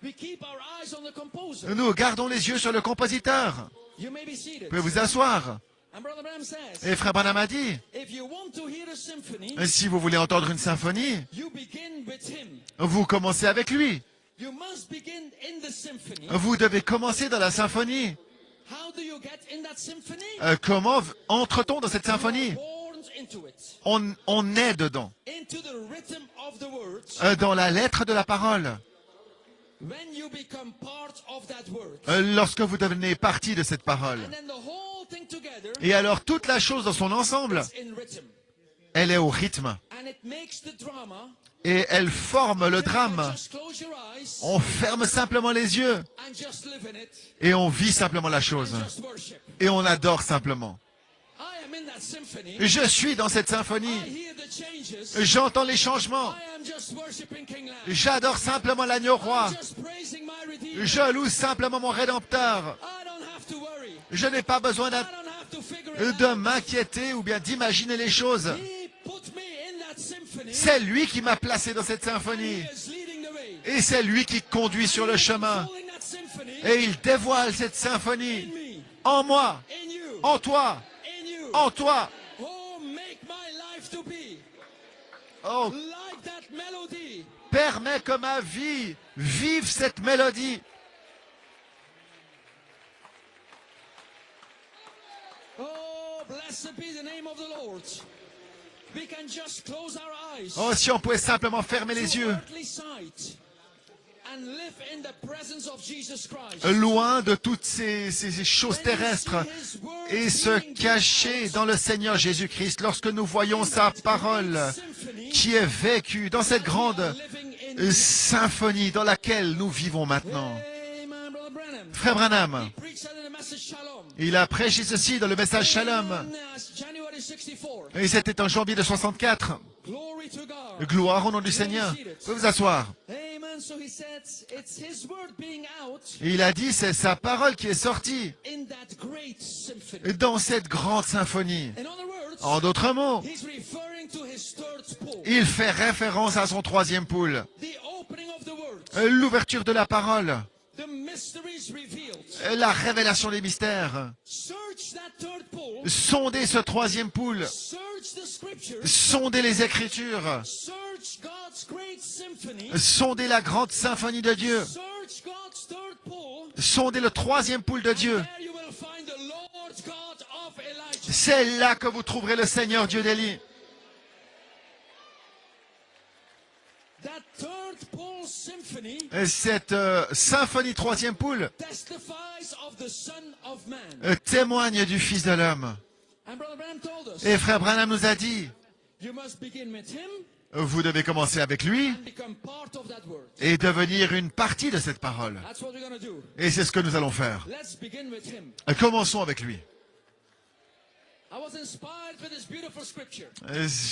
We keep our eyes on the composer. Nous gardons les yeux sur le compositeur. You may be seated. Vous pouvez vous asseoir. And Brother Branham says, Et Frère Branham a dit, if you want to hear a symphony, si vous voulez entendre une symphonie, you begin with him. vous commencez avec lui. You must begin in the symphony. Vous devez commencer dans la symphonie. How do you get in that symphony? Comment entre-t-on dans cette symphonie? Born into it. On est dedans, Into the rhythm of the words. dans la lettre de la parole. When you become part of that word. Lorsque vous devenez partie de cette parole. And then the whole thing together Et alors toute la chose dans son ensemble, is in rhythm. elle est au rythme. And it makes the drama. Et elle forme le drame. Just close your eyes On ferme simplement les yeux and just live in it. et on vit simplement la chose. Just worship. Et on adore simplement. I am in that symphony. Je suis dans cette symphonie. I hear the changes. J'entends les changements. I am just worshiping King Lamb. J'adore simplement l'agneau roi. I'm just praising my Redeemer. Je loue simplement mon Rédempteur. I don't have to worry. Je n'ai pas besoin I don't have to figure it de out. m'inquiéter ou bien d'imaginer les choses. He put me in that symphony. C'est lui qui m'a placé dans cette He symphonie. is leading the way. Et c'est lui qui conduit sur le chemin. Unfolding that symphony Et il dévoile cette in symphonie me, en moi, in you, en toi, in you. en toi. Oh, make my life to be Oh, like that melody. permets que ma vie vive cette mélodie. Oh, blessed be the name of the Lord. We can just close our eyes Oh, si on pouvait simplement fermer les to yeux, earthly sight and live in the presence of Jesus Christ. loin de toutes ces choses terrestres, et se cacher dans le Seigneur Jésus-Christ lorsque nous voyons sa parole qui est vécue dans cette grande symphonie dans laquelle nous vivons maintenant. Amen, Brother Branham. Frère Branham, He preached that in the message Shalom. il a prêché ceci dans le message Shalom, In, January 64. et c'était en janvier de 64. Glory to God. Gloire au nom du Seigneur. Vous pouvez vous asseoir. Amen. So he said, it's his word being out Et il a dit, c'est sa parole qui est sortie in that great symphony. dans cette grande symphonie. In other words, En d'autres mots, he's referring to his third pull. il fait référence à son troisième poule. The opening of the word. L'ouverture de la parole, The mysteries revealed. la révélation des mystères. Search that third pull. Sondez ce troisième poule. Search the scriptures. Sondez les Écritures. Search God's God's great symphony. Sondez la grande symphonie de Dieu. Search God's third pole. Sondez le troisième poule de Dieu. There you will find the Lord God of Elijah. C'est là que vous trouverez le Seigneur Dieu d'Élie. That third pole symphony Et cette symphonie troisième poule testifies of the Son of Man. témoigne du Fils de l'homme. And Brother Branham told us, Et frère Branham nous a dit, you must begin with him vous devez commencer avec lui and become part of that word. et devenir une partie de cette parole. That's what we're going to do. Et c'est ce que nous allons faire. Let's begin with him. Commençons avec lui. I was inspired with this beautiful scripture.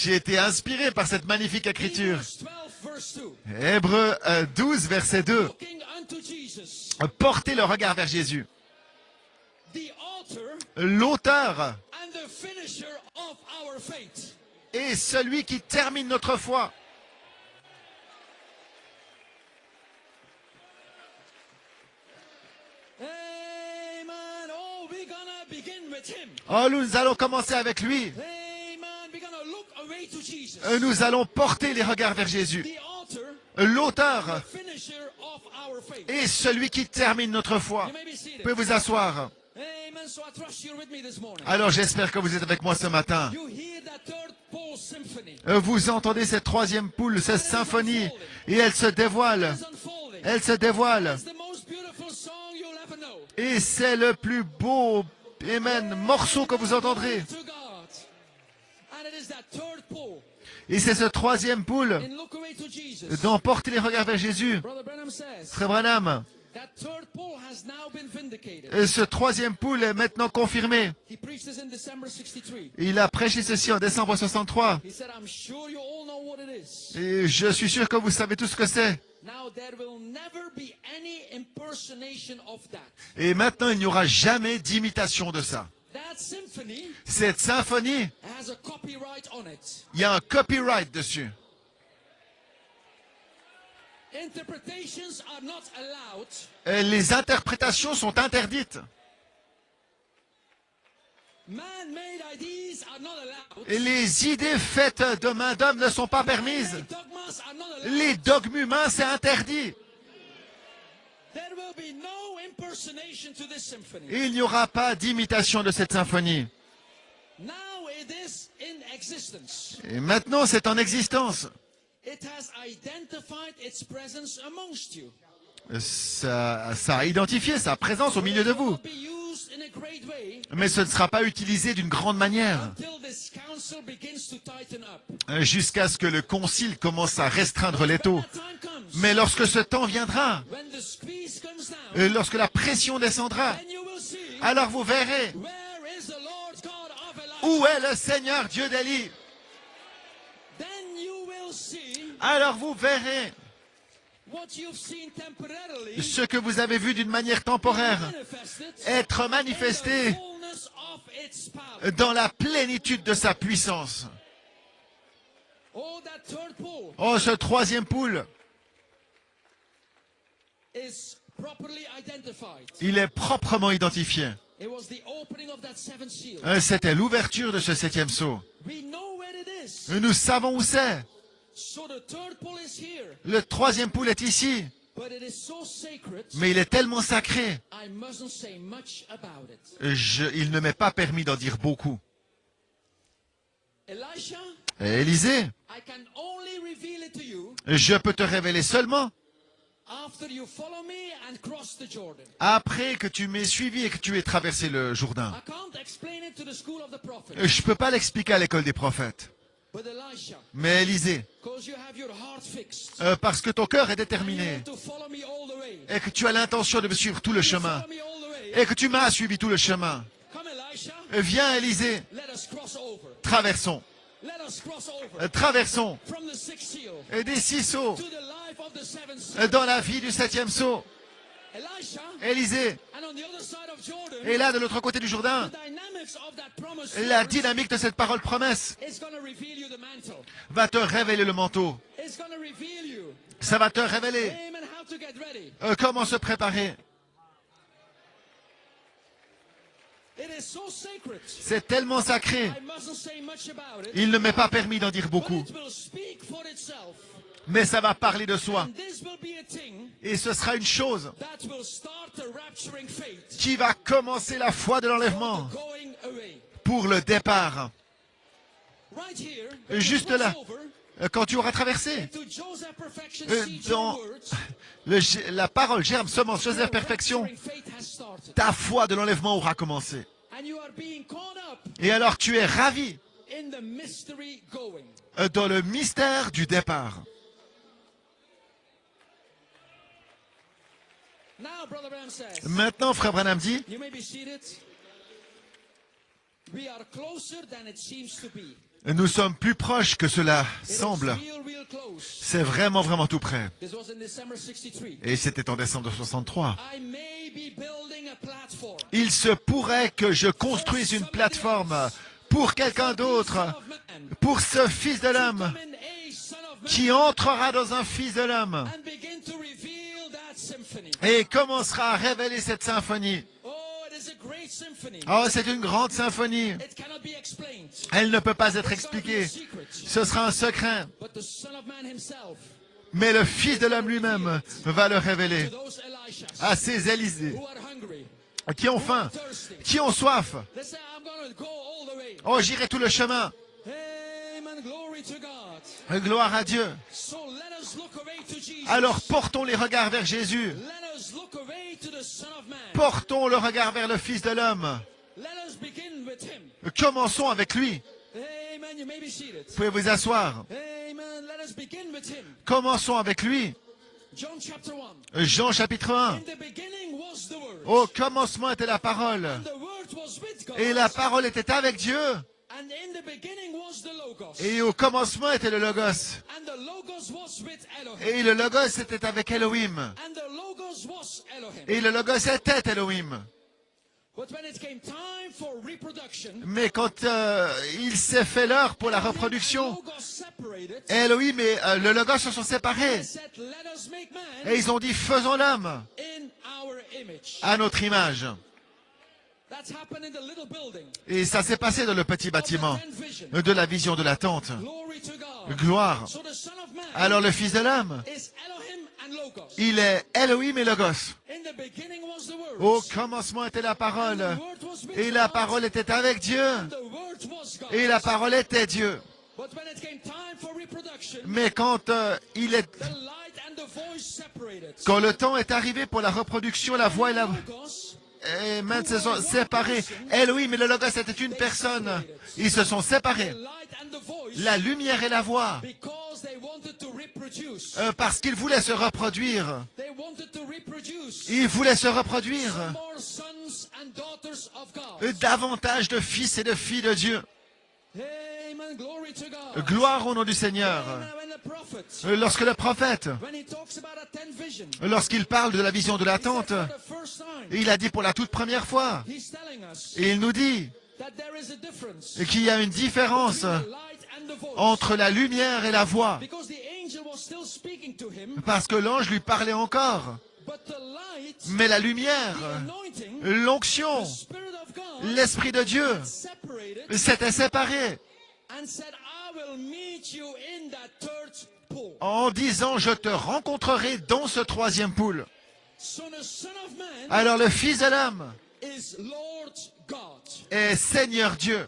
J'ai été inspiré par cette magnifique écriture. Hebrews 12 verse 2. Hébreux 12, verset 2. Looking unto Jesus, Portez le regard vers Jésus, the author l'auteur and the finisher of our faith. et celui qui termine notre foi. Amen. Oh, we're gonna begin with him. Oh, nous allons commencer avec lui. Amen. We're gonna look away to Jesus. Nous allons porter les regards vers Jésus, The author, l'auteur the finisher of our faith. et celui qui termine notre foi. You may be seated. Vous pouvez vous asseoir. Amen. So I trust you're with me this morning. Alors j'espère que vous êtes avec moi ce matin. You hear that third pole symphony. Vous entendez cette troisième poule, cette symphonie, et elle se dévoile. It's unfolding. Elle se dévoile. It's the most beautiful song you'll ever know. Et c'est le plus beau, amen, morceau que vous entendrez. To God. And it is that third pole. Et c'est ce troisième poule In look away to Jesus. d'emporter les regards vers Jésus. Brother Branham says Frère Branham, that third pole has now been vindicated. ce troisième poule est maintenant confirmé. He preached this in December 63. Il a prêché ceci en décembre 63. He said, I'm sure you all know what it is. Et je suis sûr que vous savez tout ce que c'est. Now there will never be any impersonation of that. Et maintenant, il n'y aura jamais d'imitation de ça. That symphony Cette symphonie, has a copyright on it. il y a un copyright dessus. Interpretations are not allowed. Les interprétations sont interdites. Man-made ideas are not allowed. Et les idées faites de main d'homme ne sont pas permises. Man-made dogmas are not allowed. Les dogmes humains, c'est interdit. There will be no impersonation to this symphony. Et il n'y aura pas d'imitation de cette symphonie. Now it is in existence. Et maintenant, c'est en existence. It has identified its presence amongst you. Ça a identifié sa présence au milieu de It vous. will be used in a great way Mais ce ne sera pas utilisé d'une grande manière. until this council begins to tighten up. Jusqu'à ce que le concile commence à restreindre les taux. When that time comes, Mais lorsque ce temps viendra, when the squeeze comes down, lorsque la pression descendra, then you will see alors vous verrez where is the Lord God of Elijah. où est le Seigneur Dieu d'Élie. Then you will see Alors vous verrez what you've seen temporarily ce que vous avez vu d'une manière temporaire manifested être in the manifesté fullness of its power. dans la plénitude de sa puissance. Oh, that third pole Oh, ce troisième poule, is properly identified. il est proprement identifié. It was the opening of that seventh seal. C'était l'ouverture de ce septième sceau. We know where it is. Nous savons où c'est. So the third pole is here. Le troisième poule est ici. But it is so sacred, Mais il est tellement sacré, I mustn't say much about it. il ne m'est pas permis d'en dire beaucoup. Elisha, Et Élisée, I can only reveal it to you je peux te révéler seulement after you follow me and cross the Jordan. après que tu m'aies suivi et que tu aies traversé le Jourdain. I can't explain it to the school of the prophet. Je ne peux pas l'expliquer à l'école des prophètes. But Elisha, Mais Élisée, because you have your heart fixed, parce que ton cœur est and you déterminé want to follow me all the way. et que tu as l'intention de me suivre tout le chemin Follow me all the way. et que tu m'as suivi tout le chemin, Come, Elisha, viens Élisée, let us cross over. traversons, Let us cross over traversons from the sixth seal des six sauts to the life of the seventh seal. dans la vie du septième saut. Elisha, Élisée, and on the other side of Jordan, et là de l'autre côté du Jourdain, the dynamics of that promise la dynamique de cette parole promesse is going to reveal you the mantle. va te révéler le manteau. It's going to reveal you, Ça va te révéler amen, how to get ready. comment se préparer. It is so sacred. C'est tellement sacré, I mustn't say much about it. il ne m'est pas permis d'en dire But beaucoup. it will speak for itself. mais ça va parler de soi. And this will be a thing Et ce sera une chose that will start the rapturing faith qui va commencer la foi de for l'enlèvement the going away. pour le départ. Right here, when Juste it was là, over, quand tu auras traversé, to Joseph Perfection Euh, seeds dans and words, la parole germe, semence, Joseph Perfection, rapturing faith has started. ta foi de l'enlèvement aura commencé. And you are being caught up Et alors tu es ravi in the mystery going. dans le mystère du départ. Now, Brother Branham says, Maintenant, frère Branham dit, you may be seated. We are closer than it seems to be. nous sommes plus proches que cela It is semble. real close. C'est vraiment, vraiment tout près. This was in December 63. Et c'était en décembre 63. I may be building a platform. Il se pourrait que je construise une plateforme pour quelqu'un d'autre, Son of man, pour ce Fils de l'homme, come in a son of man, qui entrera dans un Fils de l'homme and begin to reveal that symphony. et commencera à révéler cette symphonie. Oh, it is a great symphony. Oh, c'est une grande symphonie. It cannot be explained. Elle ne peut pas être It's gonna be a expliquée. secret. Ce sera un secret. But the Son of Man himself, Mais le Fils de l'homme lui-même va le to révéler those Elishas à ces Élysées who are hungry, qui ont faim, thirsty, qui ont soif. they say, I'm going to go all the way. Oh, j'irai tout le chemin. Amen. Glory to God. Gloire à Dieu. So let us look away to Jesus. Alors portons les regards vers Jésus. Let us look away to the Son of Man. Portons le regard vers le Fils de l'homme. Let us begin with him. Commençons avec lui. Amen. You may be seated. Vous pouvez vous asseoir. Amen. Let us begin with him. Commençons avec lui. John chapter 1. Jean chapitre 1. In the beginning was the Word. Au commencement était la parole. And the Word was with God. Et la parole était avec Dieu. And in the beginning was the Logos. Et au commencement était le Logos. And the Logos was with Elohim. Et le Logos était avec Elohim. And the Logos was Elohim. Et le Logos était Elohim. But when it came time for reproduction, Mais quand il s'est fait l'heure pour la reproduction, Logos separated. Elohim et le Logos se sont séparés. They said, let us make man Et ils ont dit, faisons l'homme in our image. à notre image. That's happened in the little building. Et ça s'est passé dans le petit bâtiment de la vision de la tente. Glory to God. Gloire. So the Son of Man Alors le Fils de l'homme, is Elohim and Logos. il est Elohim et Logos. In the beginning was the Word. Au commencement était la parole. The Word was with Et la God. parole était avec Dieu. The Word was God. Et la parole était Dieu. But when it came time for reproduction, Mais quand the light and the voice separated. quand le temps est arrivé pour la reproduction, la voix et la Logos, maintenant se sont séparés. Elohim et le Logos étaient une personne. Ils se sont the séparés. light and the voice, La lumière et la voix. because they wanted to reproduce. Parce qu'ils voulaient se reproduire. They wanted to reproduce Ils voulaient se reproduire. more sons and daughters of God. Davantage de fils et de filles de Dieu. Amen. Glory to God. Gloire au nom du Seigneur. Amen. When the prophet, Lorsque le prophète, when he talks about a tent vision, lorsqu'il parle de la vision de la he said tente, for the first time, il a dit pour la toute première fois, he's telling us et il nous dit that there is a difference qu'il y a une différence between the light and the voice. entre la lumière et la voix. Because the angel was still speaking to him, Parce que l'ange lui parlait encore. but the light, Mais la lumière, the anointing, l'onction, the Spirit of God l'Esprit de Dieu separated s'étaient séparés and said, I will meet you in that third pool. en disant, je te rencontrerai dans ce troisième poule. So the Son of Man Alors le Fils de l'homme is Lord God. est Seigneur Dieu,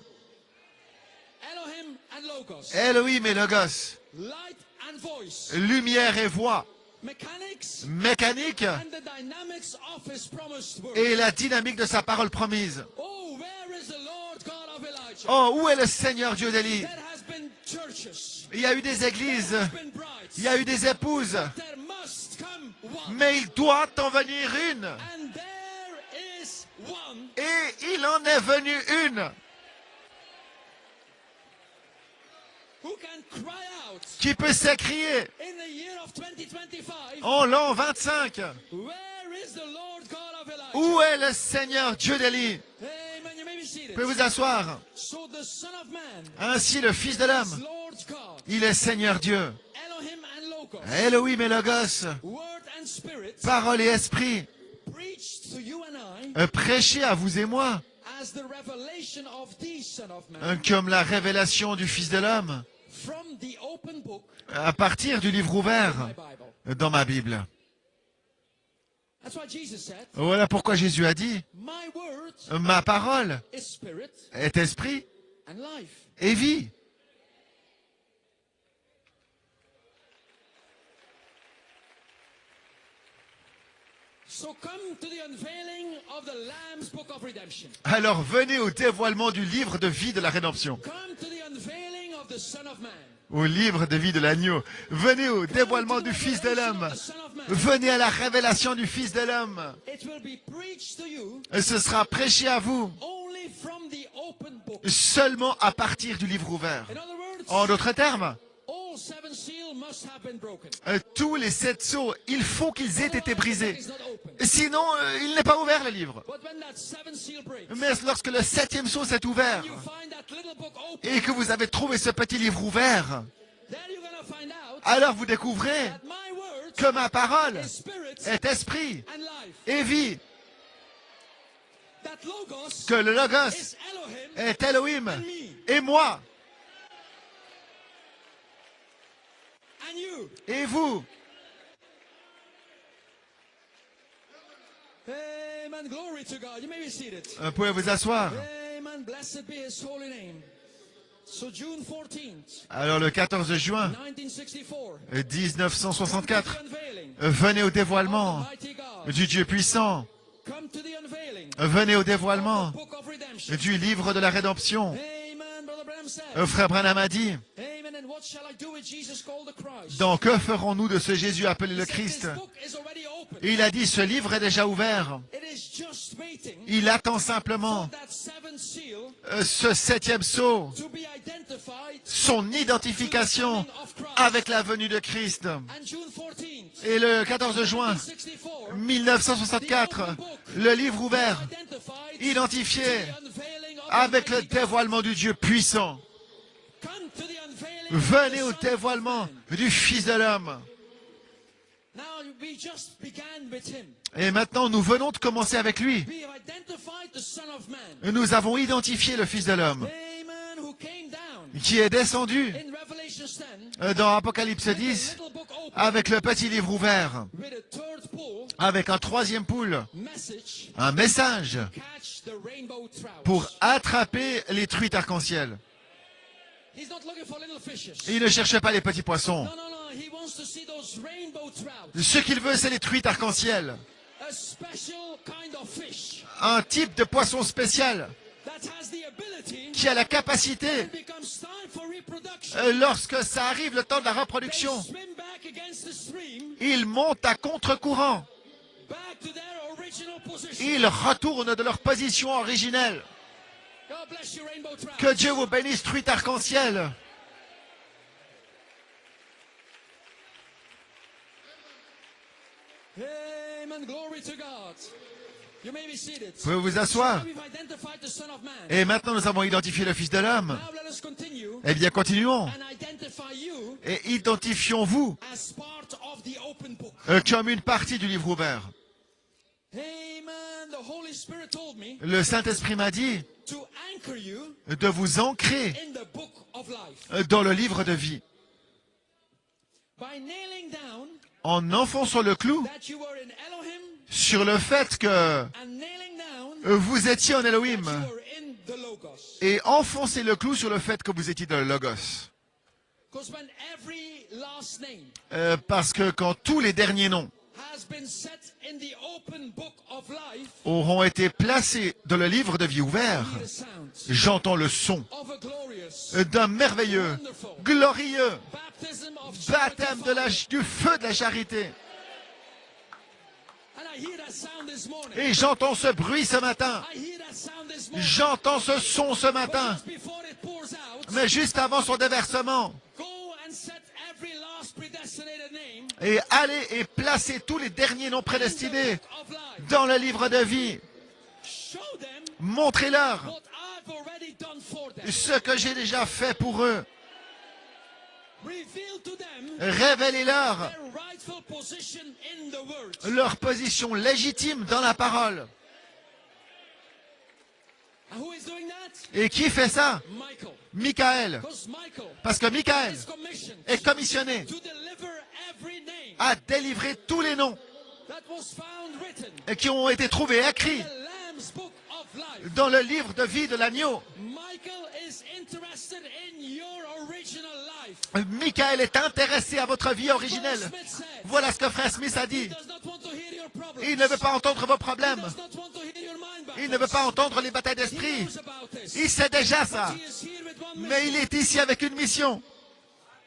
Elohim and Logos. Elohim et Logos, Light and voice. lumière et voix, Mechanics mécanique and the dynamics of his promised word. et la dynamique de sa parole promise. Oh, where is the Lord God of Elijah? Oh, où est le Seigneur Dieu d'Élie? There has been churches. Il y a eu des églises, There has been brides. il y a eu des épouses, There must come one. mais il doit en venir une. And there is one Et il en est venu une who can cry out qui peut s'écrier in the year of 2025, en l'an 25. where is the Lord God of Elijah? Où est le Seigneur Dieu d'Élie? Amen. You may be seated. Pouvez vous asseoir. So the Son of Man Ainsi le Fils de l'homme, is Lord God. il est Seigneur Dieu. Elohim and Logos. Elohim et Logos, Word and Spirit parole et esprit, preached to you and I prêchez à vous et moi, as the revelation of the Son of Man comme la révélation du Fils de l'homme, from from the open book à partir du livre ouvert in my Bible. dans ma Bible. That's why Jesus said, Voilà pourquoi Jésus a dit, my word ma parole is spirit est esprit and life. et vie. So come to the unveiling of the Lamb's book of redemption. Alors venez au dévoilement du livre de vie de la rédemption, Come to the unveiling of the Son of Man. au livre de vie de l'agneau. Venez au dévoilement du Fils de l'homme. Venez à la révélation du Fils de l'homme. It will be preached to you Et ce sera prêché à vous only from the open book. seulement à partir du livre ouvert. In other words, En d'autres termes, all seven seals must have been broken. tous les 7 sceaux, il faut qu'ils aient été Otherwise, the book brisés. is not open. Sinon, il n'est pas ouvert le livre. But when that seventh seal breaks, Mais lorsque le 7e sceau s'est ouvert you find that little book open, et que vous avez trouvé ce petit livre ouvert, then you're going to find out alors vous découvrez that my word que ma parole is spirit est esprit and life. et vie, That logos que le Logos is Elohim est Elohim and me et moi and you. et vous. Amen. Glory to God. You may be seated. Vous pouvez vous asseoir. Amen. Blessed be his holy name. So June 14th, Alors le 14 juin 1964, 1964, the unveiling venez au of the dévoilement mighty God. du Dieu puissant. Come to the unveiling Venez au of dévoilement the book of redemption. du livre de la rédemption. Amen. Brother Branham said. Frère Branham a dit, Amen. And what shall I do with Jesus called the Christ? donc que ferons-nous de ce Jésus appelé le He said, Christ? this book is already open. Il a dit, ce livre est déjà ouvert. It is just waiting Il attend for simplement that seventh seal ce 7e sceau, to be identified son identification avec la venue de Christ. and June 14th, Et le 14 juin 1964, 1964, le livre ouvert, identified identifié the unveiling of the avec le mighty God. dévoilement du Dieu puissant. Come to the unveiling Venez of au the Son of dévoilement Man. du Fils de l'homme. Now we just began with him. Et maintenant, nous venons de commencer avec lui. We have identified the Son of Man. Nous avons identifié le Fils de l'homme, Amen. Who came down qui est descendu in Revelation 10 dans Apocalypse with 10 a little book open avec le petit livre ouvert, with a third pull avec un 3e poule, message un message catch the rainbow trout. pour attraper les truites arc-en-ciel. He's not looking for little fishes. Il ne cherche pas les petits poissons. No, no, no. He wants to see those rainbow trout. Ce qu'il veut, c'est les truites arc-en-ciel. A special kind of fish Un type de poisson spécial that has the ability qui a la capacité, when it becomes time for reproduction. lorsque ça arrive le temps de la They reproduction, swim back against the stream, ils montent à contre-courant. back to their original position. Ils retournent de leur position originelle. God bless you, rainbow trout. Que Dieu vous bénisse, truite arc-en-ciel. Amen. Glory to God. You may be seated. Vous pouvez vous asseoir. Now we've identified the Son of Man. Et maintenant, nous avons identifié le Fils de l'homme. Now let us continue Eh bien, continuons. and identify you Et identifions-vous as part of the open book. comme une partie du livre ouvert. Amen. The Holy Spirit told me Le Saint-Esprit m'a dit to anchor you de vous ancrer in the book of life. dans le livre de vie. By nailing down En enfonçant le clou that you were in Elohim sur le fait que and nailing down vous étiez en that Elohim you were in the Logos. et enfoncez le clou sur le fait que vous étiez dans le Logos. Because when every last name Parce que quand tous les derniers noms has been set in the open book of life, auront été placés dans le livre de vie ouvert, hear the sound j'entends le son of a glorious d'un merveilleux, glorieux baptism of baptême de charity. du feu de la charité. And I hear that sound this morning. Et j'entends ce bruit ce matin. I hear that sound this morning. J'entends ce son ce But matin. just before it pours out, Mais juste avant son déversement. go and set every last predestinated name Et allez et placez tous les derniers noms in the prédestinés book of life. dans le livre de vie. Show them Montrez-leur what I've already done for them. ce que j'ai déjà fait pour eux. Reveal to them Révélez-leur their rightful position in the word. leur position légitime dans la parole. And who is doing that? Et qui fait ça? Michael. Michael. Because Michael Parce que Michael is commissioned est commissionné to deliver every name à délivrer tous les noms that was found written qui ont été trouvés écrits in the Lamb's book of life. dans le livre de vie de l'agneau. Michael is interested in your original life. Michael est intéressé à votre vie Paul originelle. Smith said, Voilà ce que frère Smith a he dit. does not want to hear your problems. Il ne veut pas entendre vos problèmes. He does not want to hear your mind Il ne veut pas entendre les batailles He d'esprit. knows about this. Il sait déjà ça. He is here with one Mais mission. il est ici avec une mission.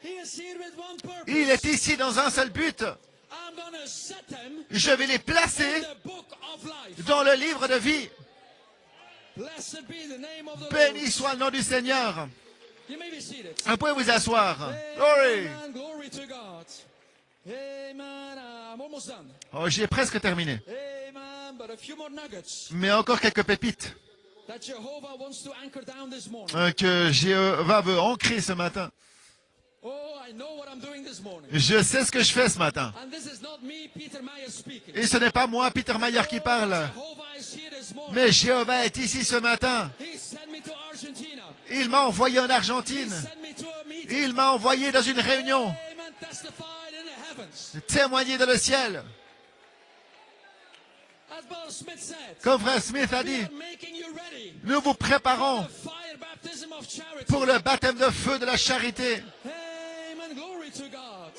He is here with one purpose. Il est ici dans un seul but. I'm gonna set them Je vais les placer in the book of life. dans le livre de vie. Blessed be the name of the Béni Lord. soit le nom du Seigneur. You may be seated. Vous pouvez vous asseoir. Glory. Amen. Glory to God. Amen. I'm almost done. Oh, j'ai presque terminé. Amen. But a few more nuggets Mais encore quelques pépites that Jehovah wants to anchor down this morning. que Jéhovah veut ancrer ce matin. Oh, I know what I'm doing this morning. Je sais ce que je fais ce matin. And this is not me, Peter Meyer, speaking. Et ce n'est pas moi, Peter Mayer, qui parle. Jehovah is here this morning. Mais Jéhovah est ici ce matin. He sent me to Argentina. Il m'a envoyé en He Argentine. sent me to a meeting. Il m'a envoyé dans une réunion. Amen. Testified in the heavens. Témoigner dans le ciel. As Brother Smith said, Comme frère Smith a we dit, are making you ready nous vous préparons for the fire baptism of charity. pour le baptême de feu de la charité. Amen. Glory to God.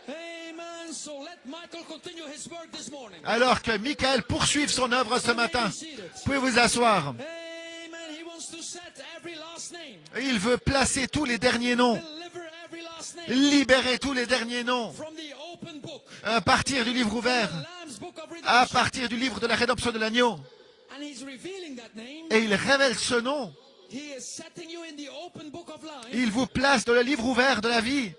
Amen. So let Michael continue his work this morning. Alors que Michael poursuive son œuvre ce matin. Vous pouvez vous asseoir. Amen. He wants to set every last name. Il veut placer tous les derniers noms. Deliver every last name Libérer tous les derniers noms. from the open book. À partir du livre ouvert. The Lamb's book of À redemption. partir du livre de la rédemption de l'agneau. And he's revealing that name. Et il révèle ce nom. He is setting you in the open book of life Il vous place dans le livre ouvert de la vie.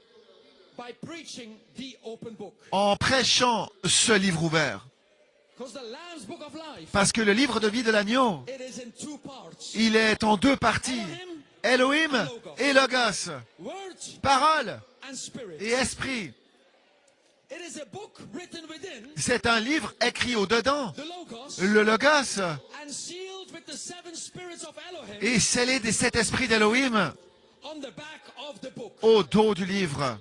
by preaching the open book. En prêchant ce livre ouvert. Because the Lamb's book of life, Parce que le livre de vie de l'agneau, it is in two parts. il est en deux parties. Elohim et Logos. Word Parole and spirit. et esprit. It is a book written within C'est un livre écrit au-dedans. the Logos Le Logos and sealed with the seven spirits of Elohim est scellé des 7 esprits d'Elohim on the back of the book. au dos du livre.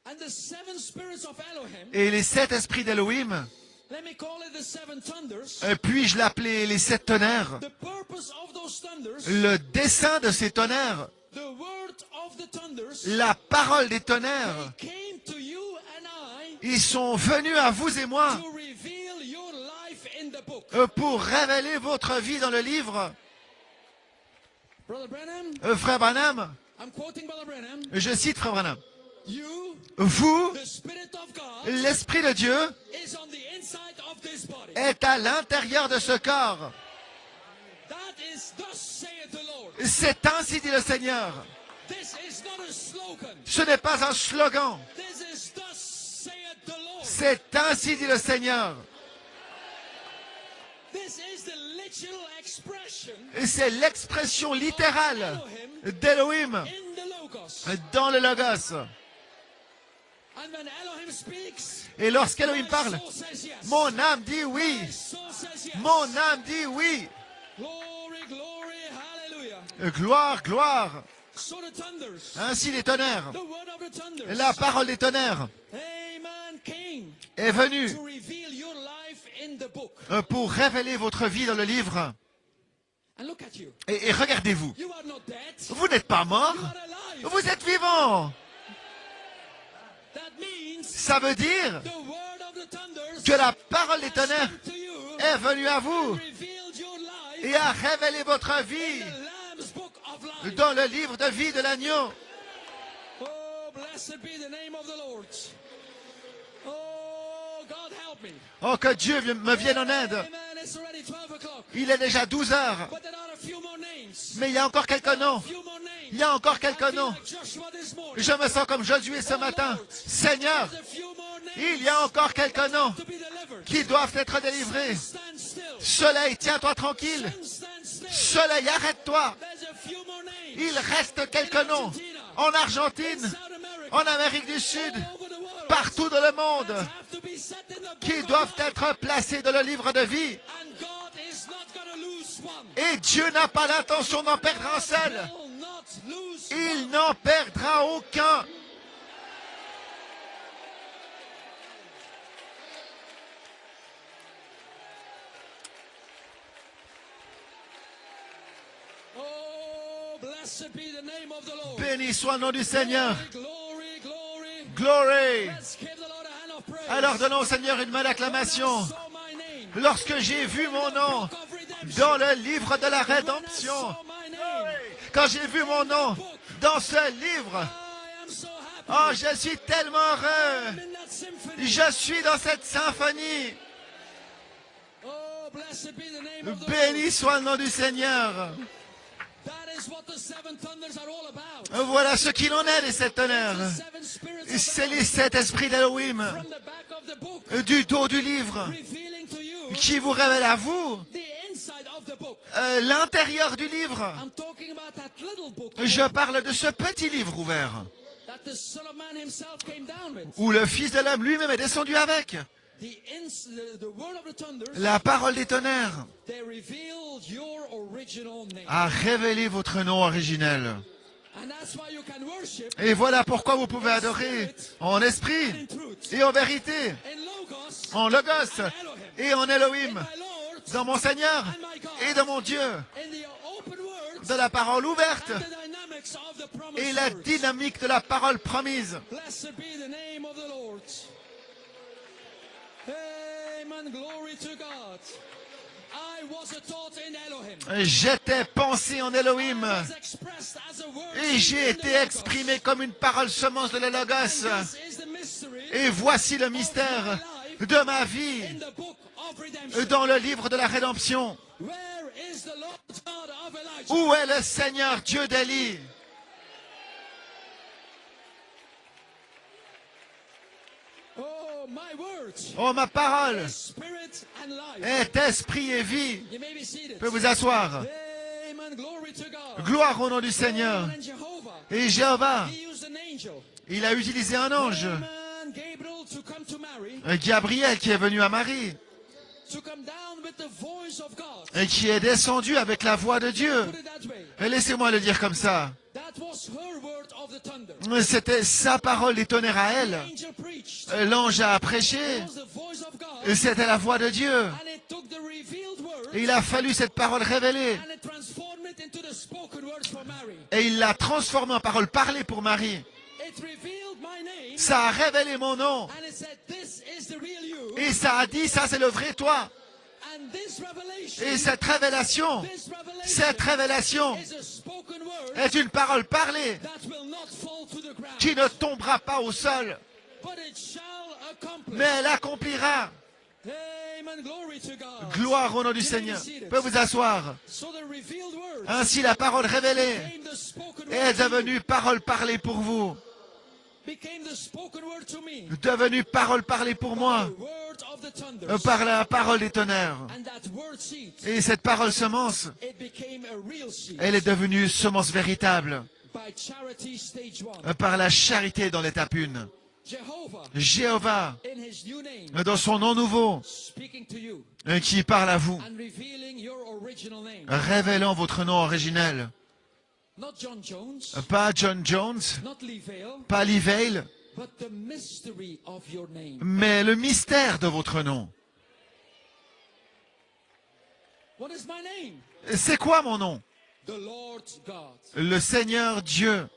And the seven spirits of Elohim, Et les 7 esprits d'Elohim, let me call it the seven thunders. puis-je l'appeler les 7 tonnerres? The purpose of those thunders, Le dessein de ces tonnerres, the word of the thunders, la parole des tonnerres, came to you and I ils sont venus à vous et moi to reveal your life in the book. pour révéler votre vie dans le livre. Brother Branham, Frère Branham, I'm quoting Brother Branham. je cite Frère Branham. You, Vous, the Spirit of God, l'Esprit de Dieu, is on the inside of this body. est à l'intérieur de ce corps. That is thus saith the Lord. C'est ainsi dit le Seigneur. This is not a slogan. Ce n'est pas un slogan. This is thus saith the Lord. C'est ainsi dit le Seigneur. This is the literal expression C'est l'expression littérale d'Elohim in the Logos. dans le Logos. And when Elohim speaks, Et lorsqu'Elohim my parle, soul says yes. mon âme dit oui. My soul says yes. Mon âme dit oui. Glory, glory, hallelujah. Gloire, gloire. So the thunders, Ainsi les tonnerres. the word of the thunders, La parole des tonnerres amen, came est venue to reveal your life in the book. pour révéler votre vie dans le livre. And look at you. Et regardez-vous. You are not dead. Vous n'êtes pas mort. You are alive. Vous êtes vivant. That means Ça veut dire the word of the thunders que la parole des has tonnerres come to you est venue à vous and revealed your life et a révélé votre vie in the Lamb's book of life. dans le livre de vie de l'agneau. Oh, blessed be the name of the Lord. Oh, God help me. Oh, que Dieu me vienne en aide. Amen. It's already 12 o'clock. Il est déjà 12 heures. But there are a few more names. Mais il y a encore quelques noms. Few more names. Il y a encore I quelques feel noms. like Joshua this morning. Je me sens comme Josué ce matin. Seigneur, There's a few more names il y a encore quelques noms to be delivered. qui doivent être délivrés. Stand still. Soleil, tiens-toi tranquille. Stand still. Soleil, arrête-toi. There's a few more names. Il reste quelques noms en Argentine, South America. en Amérique du Sud, All over the world. partout dans le monde, Have to be set in the book qui of doivent life. être placés dans le livre de vie. And God is Et Dieu n'a pas l'intention d'en perdre un seul. Il n'en perdra aucun. Béni soit le nom du Seigneur. Glory. Alors donnons au Seigneur une main d'acclamation. Lorsque j'ai vu mon nom dans le livre de la rédemption, quand j'ai vu mon nom dans ce livre, oh, je suis tellement heureux. Je suis dans cette symphonie. Béni soit le nom du Seigneur. Voilà ce qu'il en est des sept tonnerres. C'est les sept esprits d'Elohim du dos du livre qui vous révèle à vous l'intérieur du livre. Je parle de ce petit livre ouvert où le Fils de l'homme lui-même est descendu avec. La parole des tonnerres a révélé votre nom originel. Et voilà pourquoi vous pouvez adorer en esprit et en vérité, en Logos et en Elohim, dans mon Seigneur et dans mon Dieu, de la parole ouverte et la dynamique de la parole promise. J'étais pensé en Elohim et j'ai été exprimé comme une parole semence de la Logos. Et voici le mystère de ma vie dans le livre de la rédemption. Où est le Seigneur Dieu d'Élie? Oh, ma parole est esprit et vie. Vous pouvez vous asseoir. Gloire au nom du Seigneur. Et Jéhovah, il a utilisé un ange, Gabriel, qui est venu à Marie, et qui est descendu avec la voix de Dieu. Et laissez-moi le dire comme ça. C'était sa parole des tonnerres à elle. L'ange a prêché. C'était la voix de Dieu. Et il a fallu cette parole révélée. Et il l'a transformée en parole parlée pour Marie. Ça a révélé mon nom. Et ça a dit, ça c'est le vrai toi. Et cette révélation est une parole parlée qui ne tombera pas au sol, mais elle accomplira. Gloire au nom du Seigneur. Vous pouvez vous asseoir. Ainsi la parole révélée est devenue parole parlée pour vous. Devenue parole parlée pour moi par la parole des tonnerres. Et cette parole semence, elle est devenue semence véritable par la charité dans l'étape 1. Jéhovah, dans son nom nouveau, qui parle à vous, révélant votre nom originel. Pas John Jones, pas Lee Vale, mais le mystère de votre nom. C'est quoi mon nom? Le Seigneur Dieu.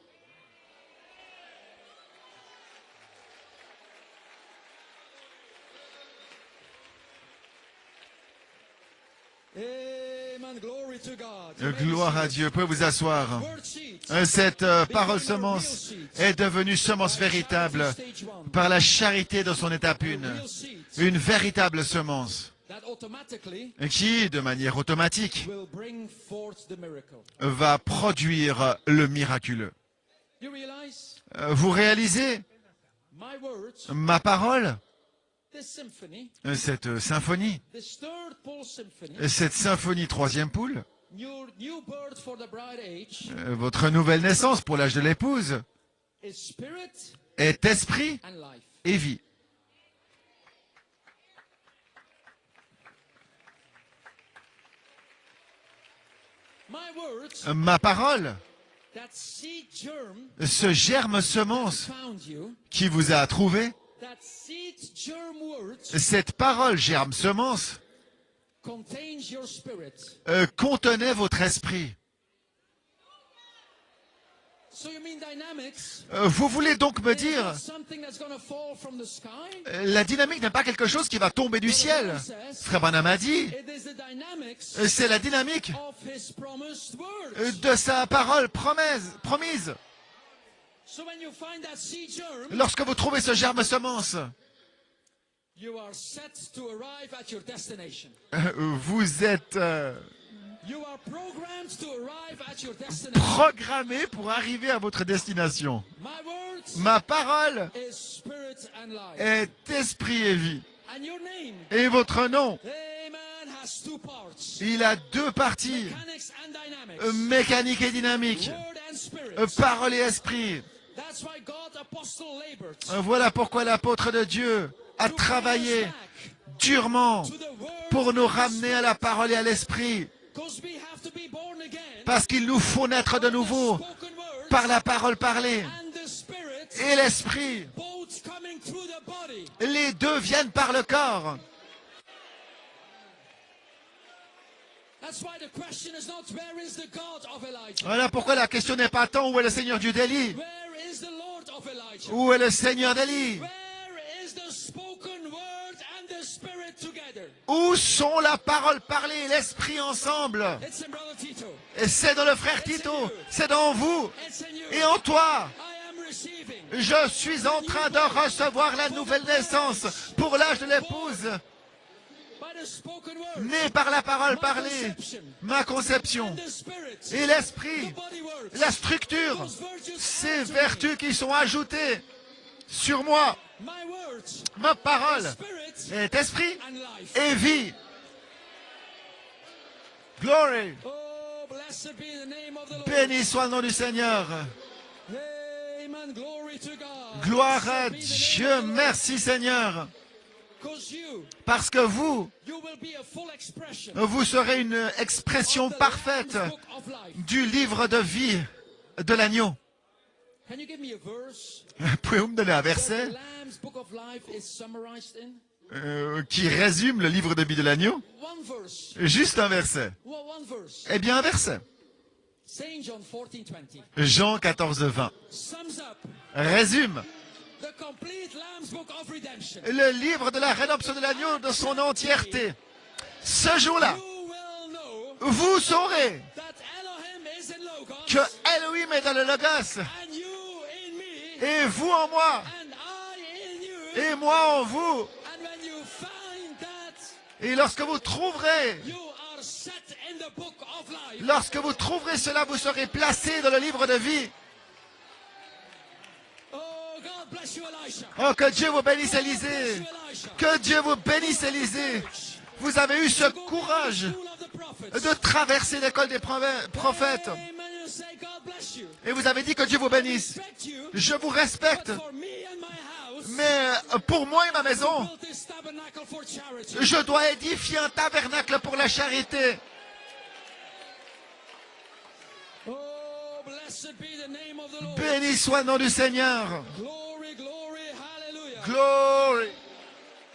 Gloire à Dieu. Vous pouvez vous asseoir. Cette parole semence est devenue semence véritable par la charité dans son étape 1. Une véritable semence qui, de manière automatique, va produire le miraculeux. Vous réalisez? Ma parole, cette symphonie, cette symphonie troisième poule, votre nouvelle naissance pour l'âge de l'épouse, est esprit et vie. My words, ma parole, that seed germ ce germe semence found you, qui vous a trouvé, that seed germ words cette parole germe semence contains your spirit. contenait votre esprit. So you mean dynamics? Vous voulez donc me Is dire, not something that's going to fall from the sky? la dynamique n'est pas quelque chose qui va tomber du ciel. Frère Branham a dit, It is the dynamics c'est la dynamique of his promised words. de sa parole promise. So when you find that seed germ, Lorsque vous trouvez ce germe semence, you are set to arrive at your destination. vous êtes You are programmed to arrive at your destination. programmé pour arriver à votre destination. My words Ma parole is spirit and life. est esprit et vie. And your name, Et votre nom, amen, has two parts. il a deux parties, Mechanics and dynamics. mécanique et dynamique, Word and spirit. parole et esprit. That's why God apostle labored Voilà pourquoi l'apôtre de Dieu a to bring us travaillé back durement to the word pour nous and the ramener à la parole et à l'esprit. 'cause we have to be born again Parce qu'il nous faut naître de by the nouveau spoken words par la parole parlée and the spirit, et l'esprit. both coming through the body. Les deux viennent par le corps. That's why the question is not where is the God of Elijah? Voilà pourquoi la question n'est pas tant où est le Seigneur Dieu d'Élie, Where is the Lord of Elijah? où est le Seigneur d'Élie, Where is the spoken word and the spirit together? où sont la parole parlée et l'esprit ensemble. It's in Brother Tito. Et c'est dans le frère Tito, c'est dans vous It's in you. et en toi. I am receiving Je suis en train de recevoir la nouvelle naissance pour l'âge de l'épouse, by the spoken word, née par la parole my parlée, conception, ma conception and the spirit, et l'esprit, the body works. la structure, Those virtues ces add to vertus qui sont ajoutées sur moi. me. My words, Ma parole spirit est esprit and life. et vie. Glory. Oh, blessed be the name of the Lord. Béni soit le nom du Seigneur. Amen. Glory to God. Gloire à Blessed be the Dieu. name of the Lord. Merci Seigneur. 'Cause Parce que vous, you will be a full expression vous serez une expression of the parfaite Lamb's book of life. du livre de vie de l'agneau. Can you give me a verse Pouvez-vous me donner un where verset the Lamb's book of life is summarized in? qui résume le livre de vie de l'agneau? One verse. Juste un verset. Well, one verse. Eh bien un verset. Saint John 14:20 Jean 14, 20. sums up Résume the complete Lamb's book of redemption. le livre de la rédemption de l'agneau dans son entièreté. Ce jour-là, You will know vous saurez that Elohim is in Logos que Elohim est dans le Logos, and you in me et vous en moi, and I in you. et moi en vous. And when you find that, Et lorsque vous trouverez, you are set in the book of life. lorsque vous trouverez cela, vous serez placé dans le livre de vie. Oh, God bless you, Elisha. Oh, que Dieu vous bénisse, God bless Élisée. you, Elisha. Que Dieu vous bénisse, Élisée. Vous avez eu ce Go courage to the school of the prophets. de traverser l'école des prophètes. Amen. You say, God bless you. Et vous avez dit que Dieu vous bénisse. Respect you. Je vous respecte. But for me and my house, Mais pour moi et ma maison, build this tabernacle for charity. je dois édifier un tabernacle pour la charité. Oh, blessed be the name of the Lord. Béni soit le nom du Seigneur. Glory, glory, hallelujah. Glory.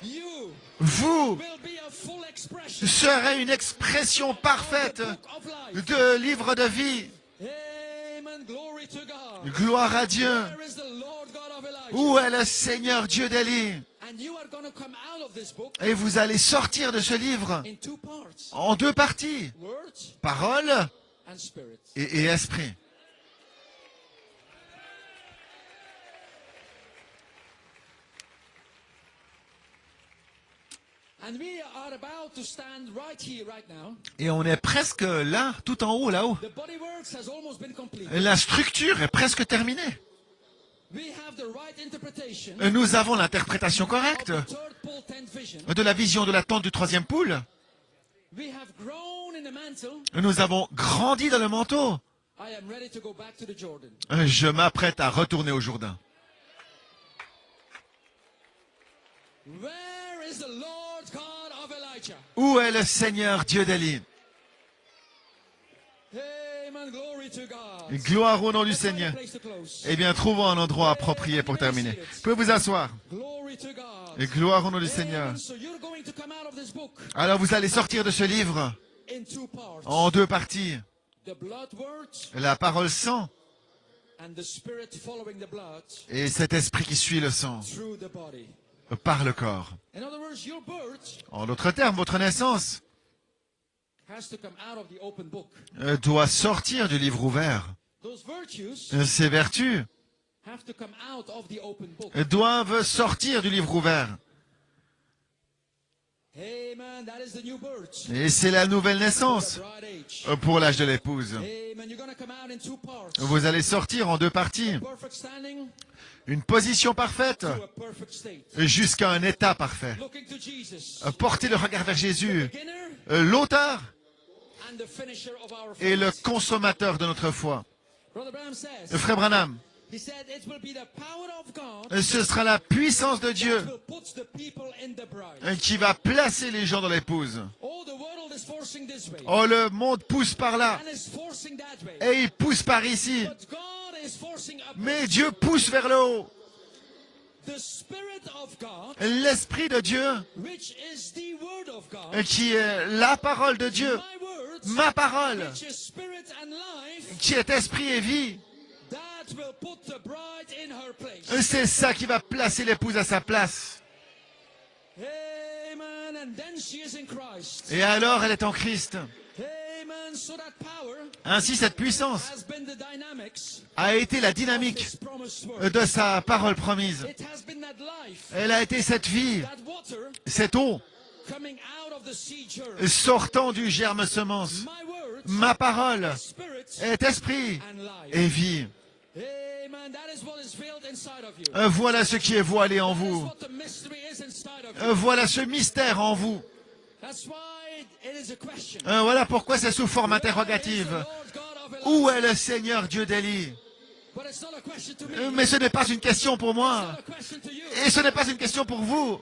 You Vous will be a full expression serez une expression of parfaite the book of life. de livre de vie. Amen. Glory to God. Gloire à Dieu. Where is the Lord God of Elijah? Où est le Seigneur Dieu d'Élie? And you are going to come out of this book Et vous allez sortir de ce livre in two parts. en deux parties. Word Parole and spirit. et esprit. And we are about to stand right here, right now. Et on est presque là, tout en haut, là-haut. The body works has almost been completed. La structure est presque terminée. We have the right interpretation Nous avons l'interprétation of correcte the third pole tent vision. de la vision de la tente du troisième poule. We have grown in the mantle. Nous avons grandi dans le manteau. I am ready to go back to the Jordan. Je m'apprête à retourner au Jourdain. Where is the Lord God of Elijah? Où est le Seigneur Dieu d'Élie? Amen. Glory to God. Gloire au nom du Let's find a Seigneur. place to close. Eh bien, trouvons un endroit approprié pour terminer. Vous pouvez vous asseoir. Glory to God. Et gloire au nom du Seigneur. Amen. So you're going to come out of this book Alors, vous allez sortir de ce livre in two parts. en deux parties. The blood words La parole sang and the spirit following the blood et cet esprit qui suit le sang through the body. par le corps. In other words, your birth En d'autres termes, votre naissance has to come out of the open book. doit sortir du livre ouvert. Those virtues Ces vertus have to come out of the open book. doivent sortir du livre ouvert. Amen. That is the new birth. Et c'est la nouvelle For naissance the bride age. pour l'âge de l'épouse. Amen. You're going to come out in two parts. Vous allez sortir en deux parties. Perfect standing Une position parfaite to a perfect state. jusqu'à un état parfait. Looking to Jesus. Portez le regard vers Jésus, Beginner l'auteur and the finisher of our et le faith. consommateur de notre foi. Brother Branham says, Frère Branham, he said, it will be the power of God ce sera la puissance de Dieu that will put the people in the bride. qui va placer les gens dans l'épouse. Oh, the world is forcing this way. Oh, le monde pousse par là And is forcing that way. et il pousse par ici. But God is forcing up. Mais Dieu pousse vers le haut. The Spirit of God, L'Esprit de Dieu, which is the Word of God, qui est la parole de Dieu, my words, ma parole, which is spirit and life, qui est esprit et vie, that will put the bride in her place. c'est ça qui va placer l'épouse à sa place. Amen. And then she is in Christ. Et alors elle est en Christ. Amen. So that power Ainsi cette puissance has been the dynamics a été la of dynamique His promised word. de sa parole promise. It has been that life, Elle a été cette vie, that water cette eau, coming out of the seed germ. sortant du germe semence. My words, Ma parole spirit est esprit and life. et vie. Amen. That is what is veiled inside of you. Voilà ce qui est voilé en That is vous. what the mystery is inside of you. Voilà ce mystère en vous. That's why it is a question. Voilà pourquoi c'est sous forme Where is the interrogative. Lord God of Elijah? Où est le Seigneur Dieu d'Élie? But it's not a question to me. Mais ce n'est pas une question pour It's moi. not a question to you. Et ce n'est pas une question pour vous.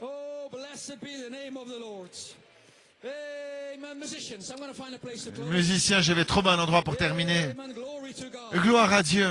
Oh, blessed be the name of the Lord. Amen. Musicians, I'm going to find a place to close. Musicien, je vais trouver un endroit pour terminer. Amen. Glory to God. Gloire à Dieu.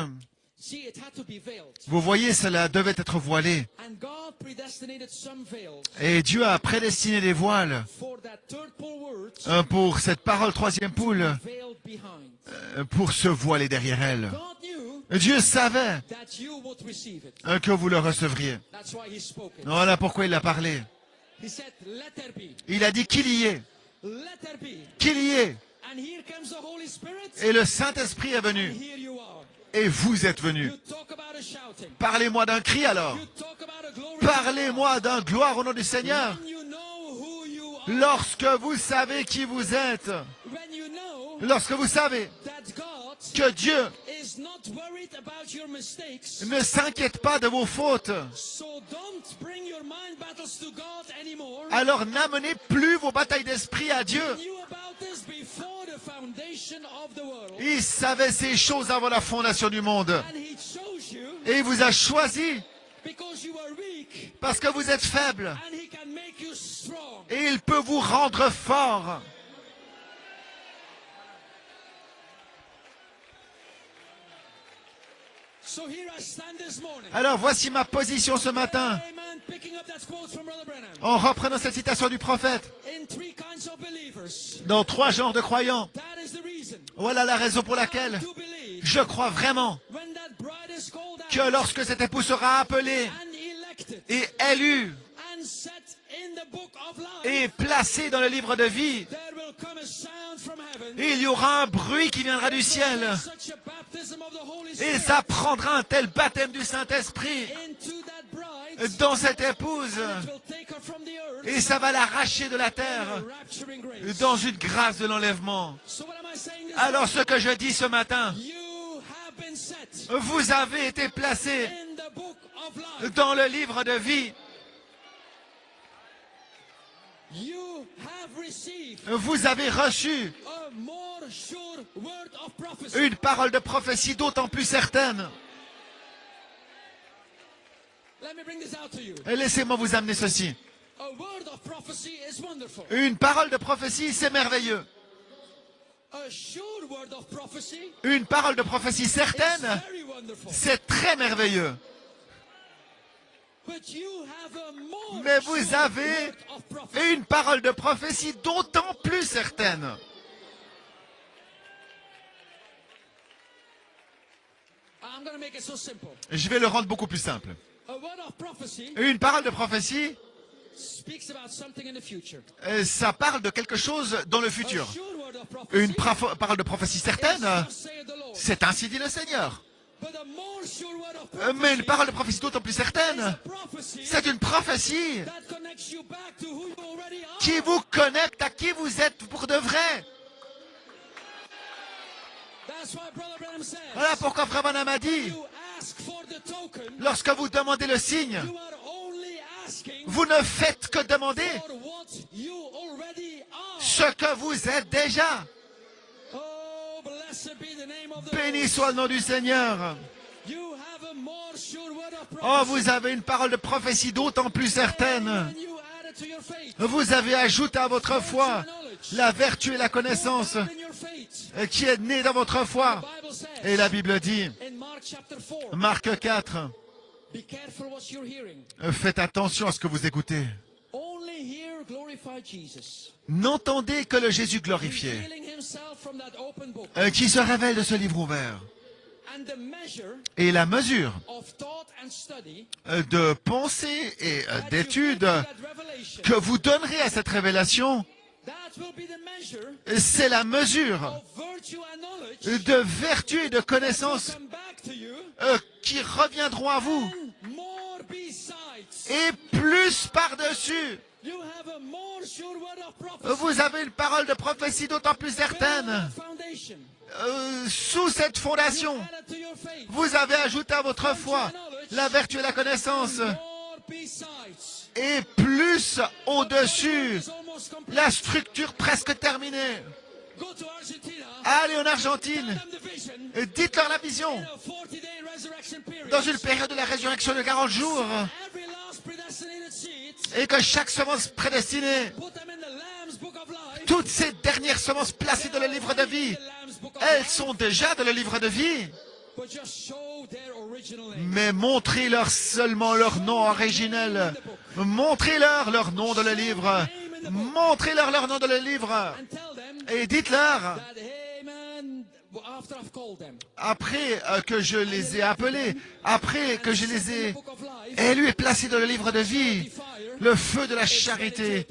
See, it had to be veiled. Vous voyez, cela devait être voilé. And God predestinated some veils Et Dieu a prédestiné des voiles for that third pole word pour cette parole troisième poule, veiled behind. pour se voiler derrière elle. God knew Dieu savait that you would receive it. que vous le recevriez. That's why he spoke it. Voilà pourquoi il a parlé. He said, let there be. Il a dit qu'il y est, Let there be. qu'il y est. And here comes the Holy Spirit. Et le Saint-Esprit est venu. Here you are. Et vous êtes venus. You talk about a shouting. Parlez-moi d'un cri alors. You talk about a glory. Parlez-moi d'un gloire au nom du Seigneur. When you know who you are. Lorsque vous savez qui vous êtes. When you know Lorsque vous savez that God que Dieu is not worried about your mistakes. ne s'inquiète pas de vos fautes, So don't bring your mind battles to God anymore. alors n'amenez plus vos batailles d'esprit à Dieu. He knew about this before the foundation of the world. Il savait ces choses avant la fondation du monde. And he chose you Et il vous a choisi because you are weak. parce que vous êtes faible. And he can make you strong. Et il peut vous rendre fort. So here I stand this morning. Alors voici ma position ce matin. Amen. Picking up that quote from Brother Branham. En reprenant cette citation du prophète. In three kinds of believers. Dans trois genres de croyants. That is the reason. Voilà la raison pour laquelle I do believe je crois vraiment when that bride is called out que lorsque cette épouse sera appelée and elected et élue and set in the book of life, et placée dans le livre de vie, there will come a sound from heaven. il y aura un bruit qui viendra du ciel. Such a baptism of the Holy Et Spirit ça prendra un tel baptême du Saint-Esprit into that bride. dans cette épouse. It will take her from the earth Et ça va l'arracher de la in terre a rapturing grace. dans une grâce de l'enlèvement. So what am I saying this Alors morning? ce que je dis ce matin, You have been set vous avez été placés in the book of life. dans le livre de vie. You have received Vous avez reçu a more sure word of prophecy. une parole de prophétie d'autant plus certaine. Let me bring this out to you. Et laissez-moi vous amener ceci. A word of prophecy is wonderful. Une parole de prophétie, c'est merveilleux. A sure word of prophecy Une parole de prophétie is certaine, very wonderful. c'est très merveilleux. But you have a more Mais sure vous avez word of prophecy. une parole de prophétie d'autant plus certaine. I'm going to make it so simple. Je vais le rendre beaucoup plus simple. A word of prophecy Une parole de prophétie, speaks about something in the future. ça parle de quelque chose dans le A futur. sure word of Une prophecy parole de prophétie is certaine, thus saith the Lord. c'est ainsi dit le Seigneur. But a more sure word of Mais une prophecy parole de prophétie d'autant plus is a certaine, prophecy c'est une prophétie that connects you back to who you already are. qui vous connecte à qui vous êtes pour de vrai. That's why Brother Branham says, Voilà pourquoi Frère Branham a dit, you ask for the token, lorsque vous demandez le signe, you are only asking vous ne faites que demander for what you already are. ce que vous êtes déjà. Oh, blessed be the name of the Béni Lord. soit le nom du Seigneur. You have a more sure word of Oh, prophecy. vous avez une parole de prophétie d'autant plus certaine. And you add it to your faith. Vous avez ajouté à votre foi la vertu et la connaissance Add in your faith. qui est née dans votre foi. The Bible says Et la Bible dit, in Mark chapter 4, Marc 4, be careful what you're hearing. faites attention à ce que vous écoutez. Only hear glorified Jesus, N'entendez que le Jésus glorifié, revealing himself from that open book. qui se révèle de ce livre ouvert. And the measure Et la mesure of thought and study de pensée et that you give d'étude to that revelation, que vous donnerez à cette révélation, that will be the measure c'est la mesure of virtue and knowledge de vertu et de connaissance come back to you, qui reviendront à vous. and more besides. Et plus par-dessus, You have a more sure word of prophecy. vous avez une parole de prophétie d'autant plus certaine. Foundation. Sous cette fondation, Add it to your faith. vous avez ajouté à votre foi la vertu et la connaissance. More besides. Et plus au-dessus, It's almost complete. la structure presque terminée. Go to Argentina. Allez en Argentine, Tell them the vision. dites-leur la vision. In a 40-day resurrection period. Dans une période de la résurrection de 40 jours, Every last predestinated seed, et que chaque semence prédestinée, put them in the Lamb's book of life. toutes ces dernières semences placées dans le livre de vie, The Lamb's book of elles life. sont déjà dans le livre de vie. But just show their original name. Mais montrez-leur seulement leur nom originel. Montrez-leur leur nom dans le livre. Montrez-leur leur nom dans le livre. And tell them Et dites-leur, that, amen, after I've called them. après que je les ai appelés, après que je les ai Book of life. élus et placés dans le livre de vie, le feu de la charité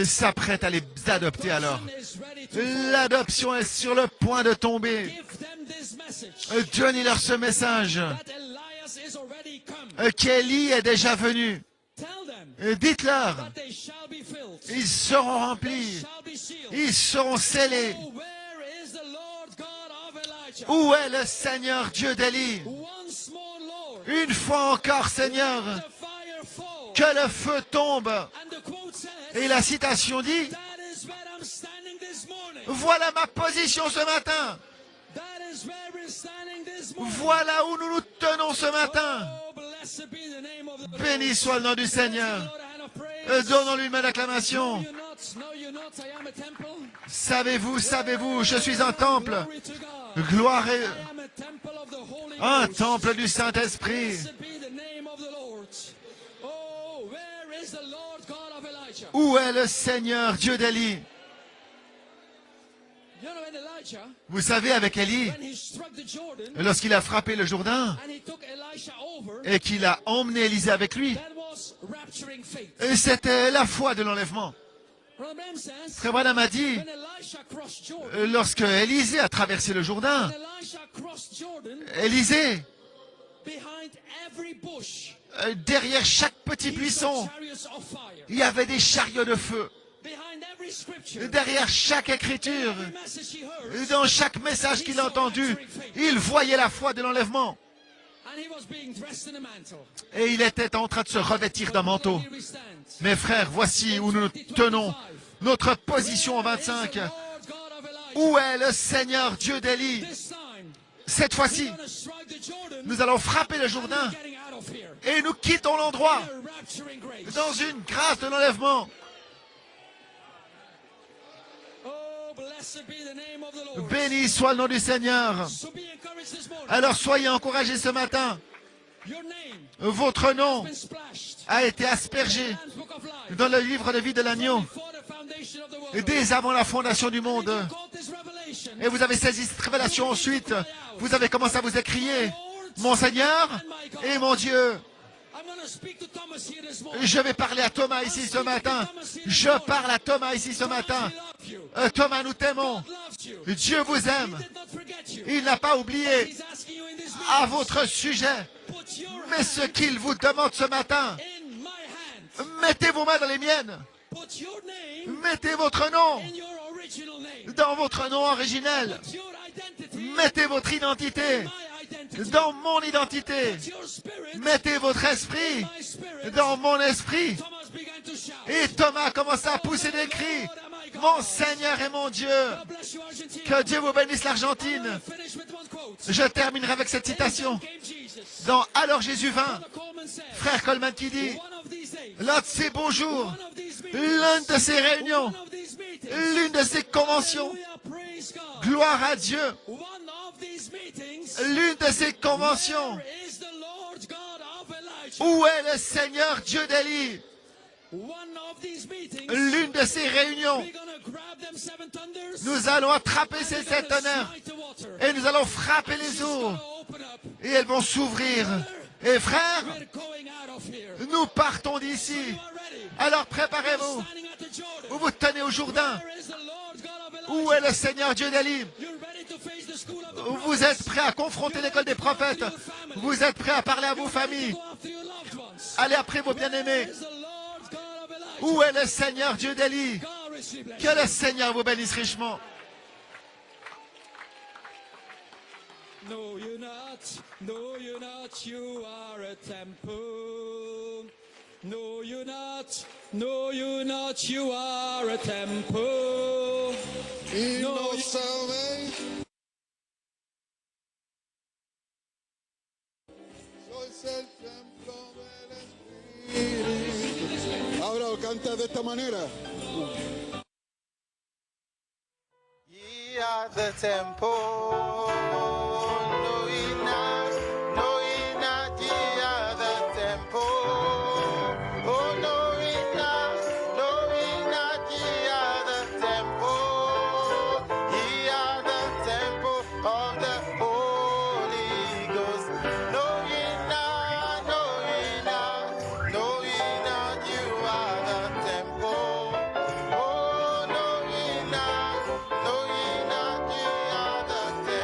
s'apprête à les adopter alors. Is ready to L'adoption est sur le point de tomber. give them this message. Donnez-leur ce message That Elias is already come. qu'Élie est déjà venu. Tell them Dites-leur, that they shall be filled. ils seront remplis, Shall be sealed. ils seront scellés. Oh, where is the Lord God of Elijah? Où est le Seigneur Dieu d'Élie? Once more, Lord. Une fois encore, Seigneur, The fire fall. que le feu tombe. And the quote says, Et la citation dit, that is where I'm standing this morning. voilà ma position ce matin. That is where we're standing this morning. Voilà où nous nous tenons ce matin. Oh, blessed be the name of the Lord. Béni soit le nom du Seigneur. Lord, a hand of praise. Donnons-lui une main d'acclamation. Know you not, I am a temple. Savez-vous, je suis un temple. Glory to God. Gloire et I am a temple of the Holy un Ghost. temple du Saint-Esprit. Blessed be the name of the Lord. Oh, where is the Lord God of Elijah? Où est le Seigneur Dieu d'Élie? You know, when Elijah, Vous savez, avec Élie, when he struck the Jordan lorsqu'il a frappé le Jourdain and he took Elisha over, et qu'il a emmené Élisée avec lui, that was rapturing faith. c'était la foi de l'enlèvement. Brother Branham says, Frère Branham a dit, when Elisha crossed Jordan, lorsque Élisée a traversé le Jourdain, when Elisha crossed Jordan, Élisée, behind every bush, derrière chaque petit he saw buisson, chariots of fire. il y avait des chariots de feu. Behind every scripture, Derrière chaque écriture, every message he heard, dans chaque message qu'il a entendu, il voyait la foi de l'enlèvement. and he was being dressed in a mantle. Et il était en train de se revêtir d'un manteau. Here we stand. Mes frères, voici où nous nous tenons. Notre position en Where is 25. the Lord God of Elijah? Où est le Seigneur Dieu d'Élie? This time, Cette fois-ci, we're gonna strike the Jordan nous allons frapper le and Jourdain we're getting out of here. et nous quittons l'endroit. A rapturing grace. dans une grâce de l'enlèvement. Oh, blessed be the name of the Lord. Béni soit le nom du Seigneur. So be encouraged this morning. Alors soyez encouragés ce matin. Your name Votre nom has been splashed a été aspergé in the Lamb's Book of Life dans le livre de vie de l'agneau before the foundation of the world. dès avant la fondation du monde. You caught this revelation. Et vous avez saisi cette révélation ensuite. Vous avez commencé à vous écrier, mon Seigneur et mon Dieu. I'm going to speak to Thomas here this morning. Je vais parler à Thomas ici ce matin. Je parle à Thomas ici ce matin. He loved you. Thomas, nous t'aimons. God loves you. Dieu vous aime. He did not forget you. Il n'a pas oublié He's asking you in this à meeting, votre sujet. put your Mais ce qu'il vous demande ce matin, in my hand. mettez vos mains dans les miennes. Put your name Mettez votre nom in your original name. dans votre nom originel. Put your identity Mettez votre identité in my identity. dans mon identité. Put your spirit Mettez votre esprit in my spirit. dans mon esprit. Thomas began to shout. Et Thomas commença à pousser des cris. Mon Seigneur et mon Dieu. God bless you, Argentina. Que Dieu vous bénisse l'Argentine. Finish with one quote. Je terminerai avec cette citation. Came Jesus. Dans Alors Jésus vint, Brother Coleman said, frère Coleman qui dit, one of these days, l'un de ces beaux jours, one of these meetings, l'une de ces réunions, one of these meetings, l'une de ces conventions, hallelujah, praise God. gloire à Dieu, One of these meetings, l'une de ces conventions, where is the Lord God of Elijah? où est le Seigneur Dieu d'Élie? One of these meetings, L'une de ces réunions, we're gonna grab them seven thunders, nous allons attraper ces we're sept gonna tonnerres smite the water. et nous allons frapper les It's eaux gonna open up. et elles vont s'ouvrir. Et frères, We're going out of here. nous partons d'ici. You are ready. Alors préparez-vous. Standing at the Jordan. Vous vous tenez au Jourdain. Where is the Lord God of Elijah? Où est le Seigneur Dieu d'Élie? You're ready to face the school of the Vous prophets. êtes prêts à confronter l'école des prophètes. Vous êtes prêts à parler à vos familles. Go after your loved ones. Allez après vos bien-aimés. Where is the Lord God of Elijah? Où est le Seigneur Dieu d'Élie? God richly bless Que you. le Seigneur vous bénisse richement. No, you're not. No, you're not. You are a temple. No, you're not. No, you're not. You are a temple. Y No, no you- sabéis. Sois el templo del Espíritu. Ahora canta de esta manera. Ye are the temple. Know ye not, ye are the temple. Oh, know ye not, ye are the temple. Ye are the temple of the Holy Ghost. Know ye not, you are the temple. Oh, know ye not, you are the temple.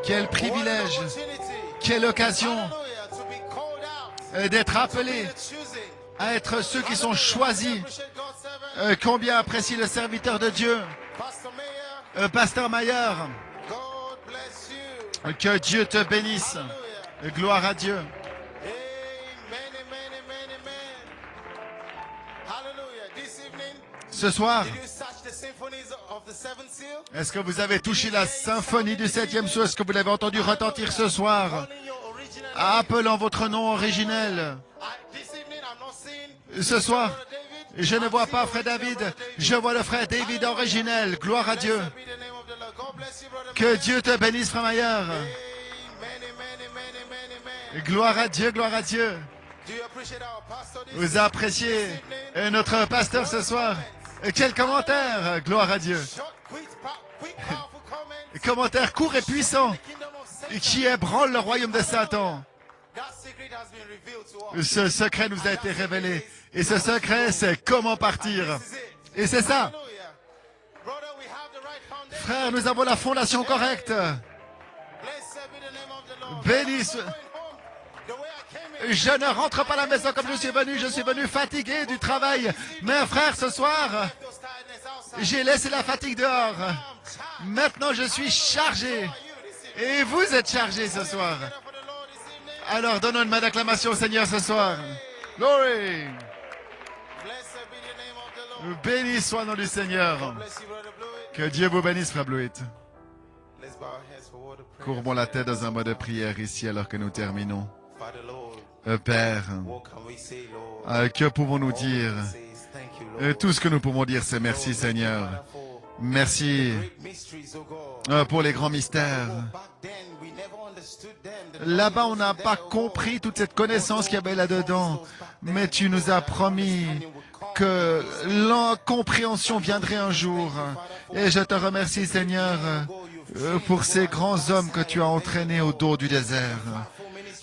Quel privilège, quelle occasion d'être appelés à être ceux qui sont choisis. Combien apprécie le serviteur de Dieu, Pasteur Mayer. Que Dieu te bénisse. Gloire à Dieu. Ce soir, est-ce que vous avez touché la symphonie du 7e sceau? Est-ce que vous l'avez entendu retentir ce soir? Appelant votre nom originel. Ce soir, je ne vois pas frère David, je vois le frère David originel. Gloire à Dieu. Que Dieu te bénisse, frère Mayer. Gloire à Dieu, gloire à Dieu. Vous appréciez notre pasteur ce soir? Quel commentaire, gloire à Dieu. Commentaire court et puissant qui ébranle le royaume de Satan. Ce secret nous a été révélé. Et ce secret, c'est comment partir. Et c'est ça. Frère, nous avons la fondation correcte. Béni soit... Je ne rentre pas à la maison comme je suis venu fatigué du travail. Mais frère, ce soir, j'ai laissé la fatigue dehors. Maintenant, je suis chargé. Et vous êtes chargé ce soir. Alors, donnons une main d'acclamation au Seigneur ce soir. Glory. Béni soit le nom du Seigneur. Que Dieu vous bénisse, frère Bleuit. Courbons la tête dans un mot de prière ici alors que nous terminons. Père, que pouvons-nous dire? Tout ce que nous pouvons dire, c'est merci Seigneur. Merci pour les grands mystères. Là-bas, on n'a pas compris toute cette connaissance qu'il y avait là-dedans, mais tu nous as promis que l'incompréhension viendrait un jour. Et je te remercie Seigneur pour ces grands hommes que tu as entraînés au dos du désert.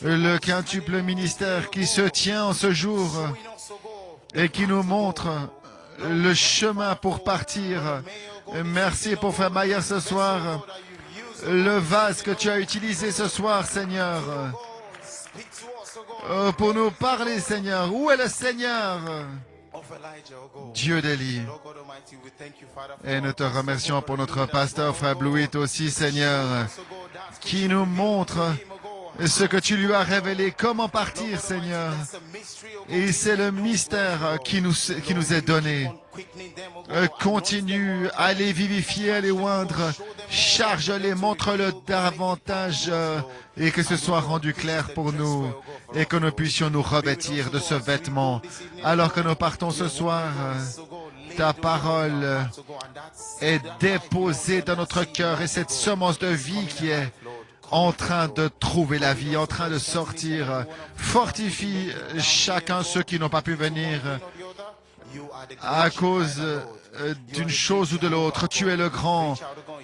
Le quintuple ministère qui se tient en ce jour et qui nous montre le chemin pour partir. Merci pour Frère Mayer ce soir. Le vase que tu as utilisé ce soir, Seigneur, pour nous parler, Seigneur. Où est le Seigneur? Dieu d'Élie. Et nous te remercions pour notre pasteur, Frère Bleuit aussi, Seigneur, qui nous montre ce que tu lui as révélé, comment partir, Seigneur. Et c'est le mystère qui nous est donné. Continue à les vivifier, à les oindre. Charge-les, montre-le davantage et que ce soit rendu clair pour nous et que nous puissions nous revêtir de ce vêtement. Alors que nous partons ce soir, ta parole est déposée dans notre cœur et cette semence de vie qui est en train de trouver la vie, en train de sortir. Fortifie chacun ceux qui n'ont pas pu venir à cause d'une chose ou de l'autre. Tu es le grand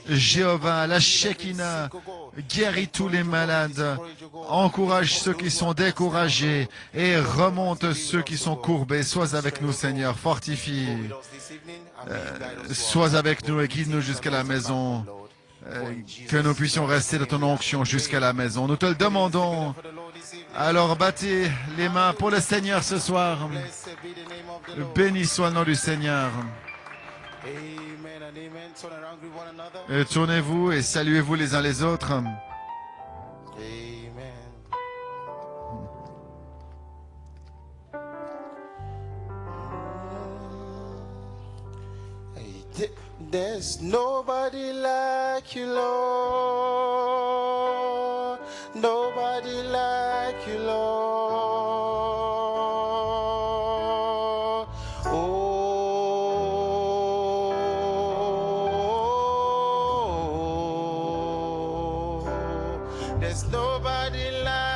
Jéhovah, la Shekinah. Guéris tous les malades, encourage ceux qui sont découragés et remonte ceux qui sont courbés. Sois avec nous, Seigneur, fortifie. Sois avec nous et guide-nous jusqu'à la maison. Que nous puissions rester dans ton onction jusqu'à la maison. Nous te le demandons. Alors battez les mains pour le Seigneur ce soir. Béni soit le nom du Seigneur. Tournez-vous et saluez-vous les uns les autres. There's nobody like you, Lord. Nobody like you, Lord. Oh, there's nobody like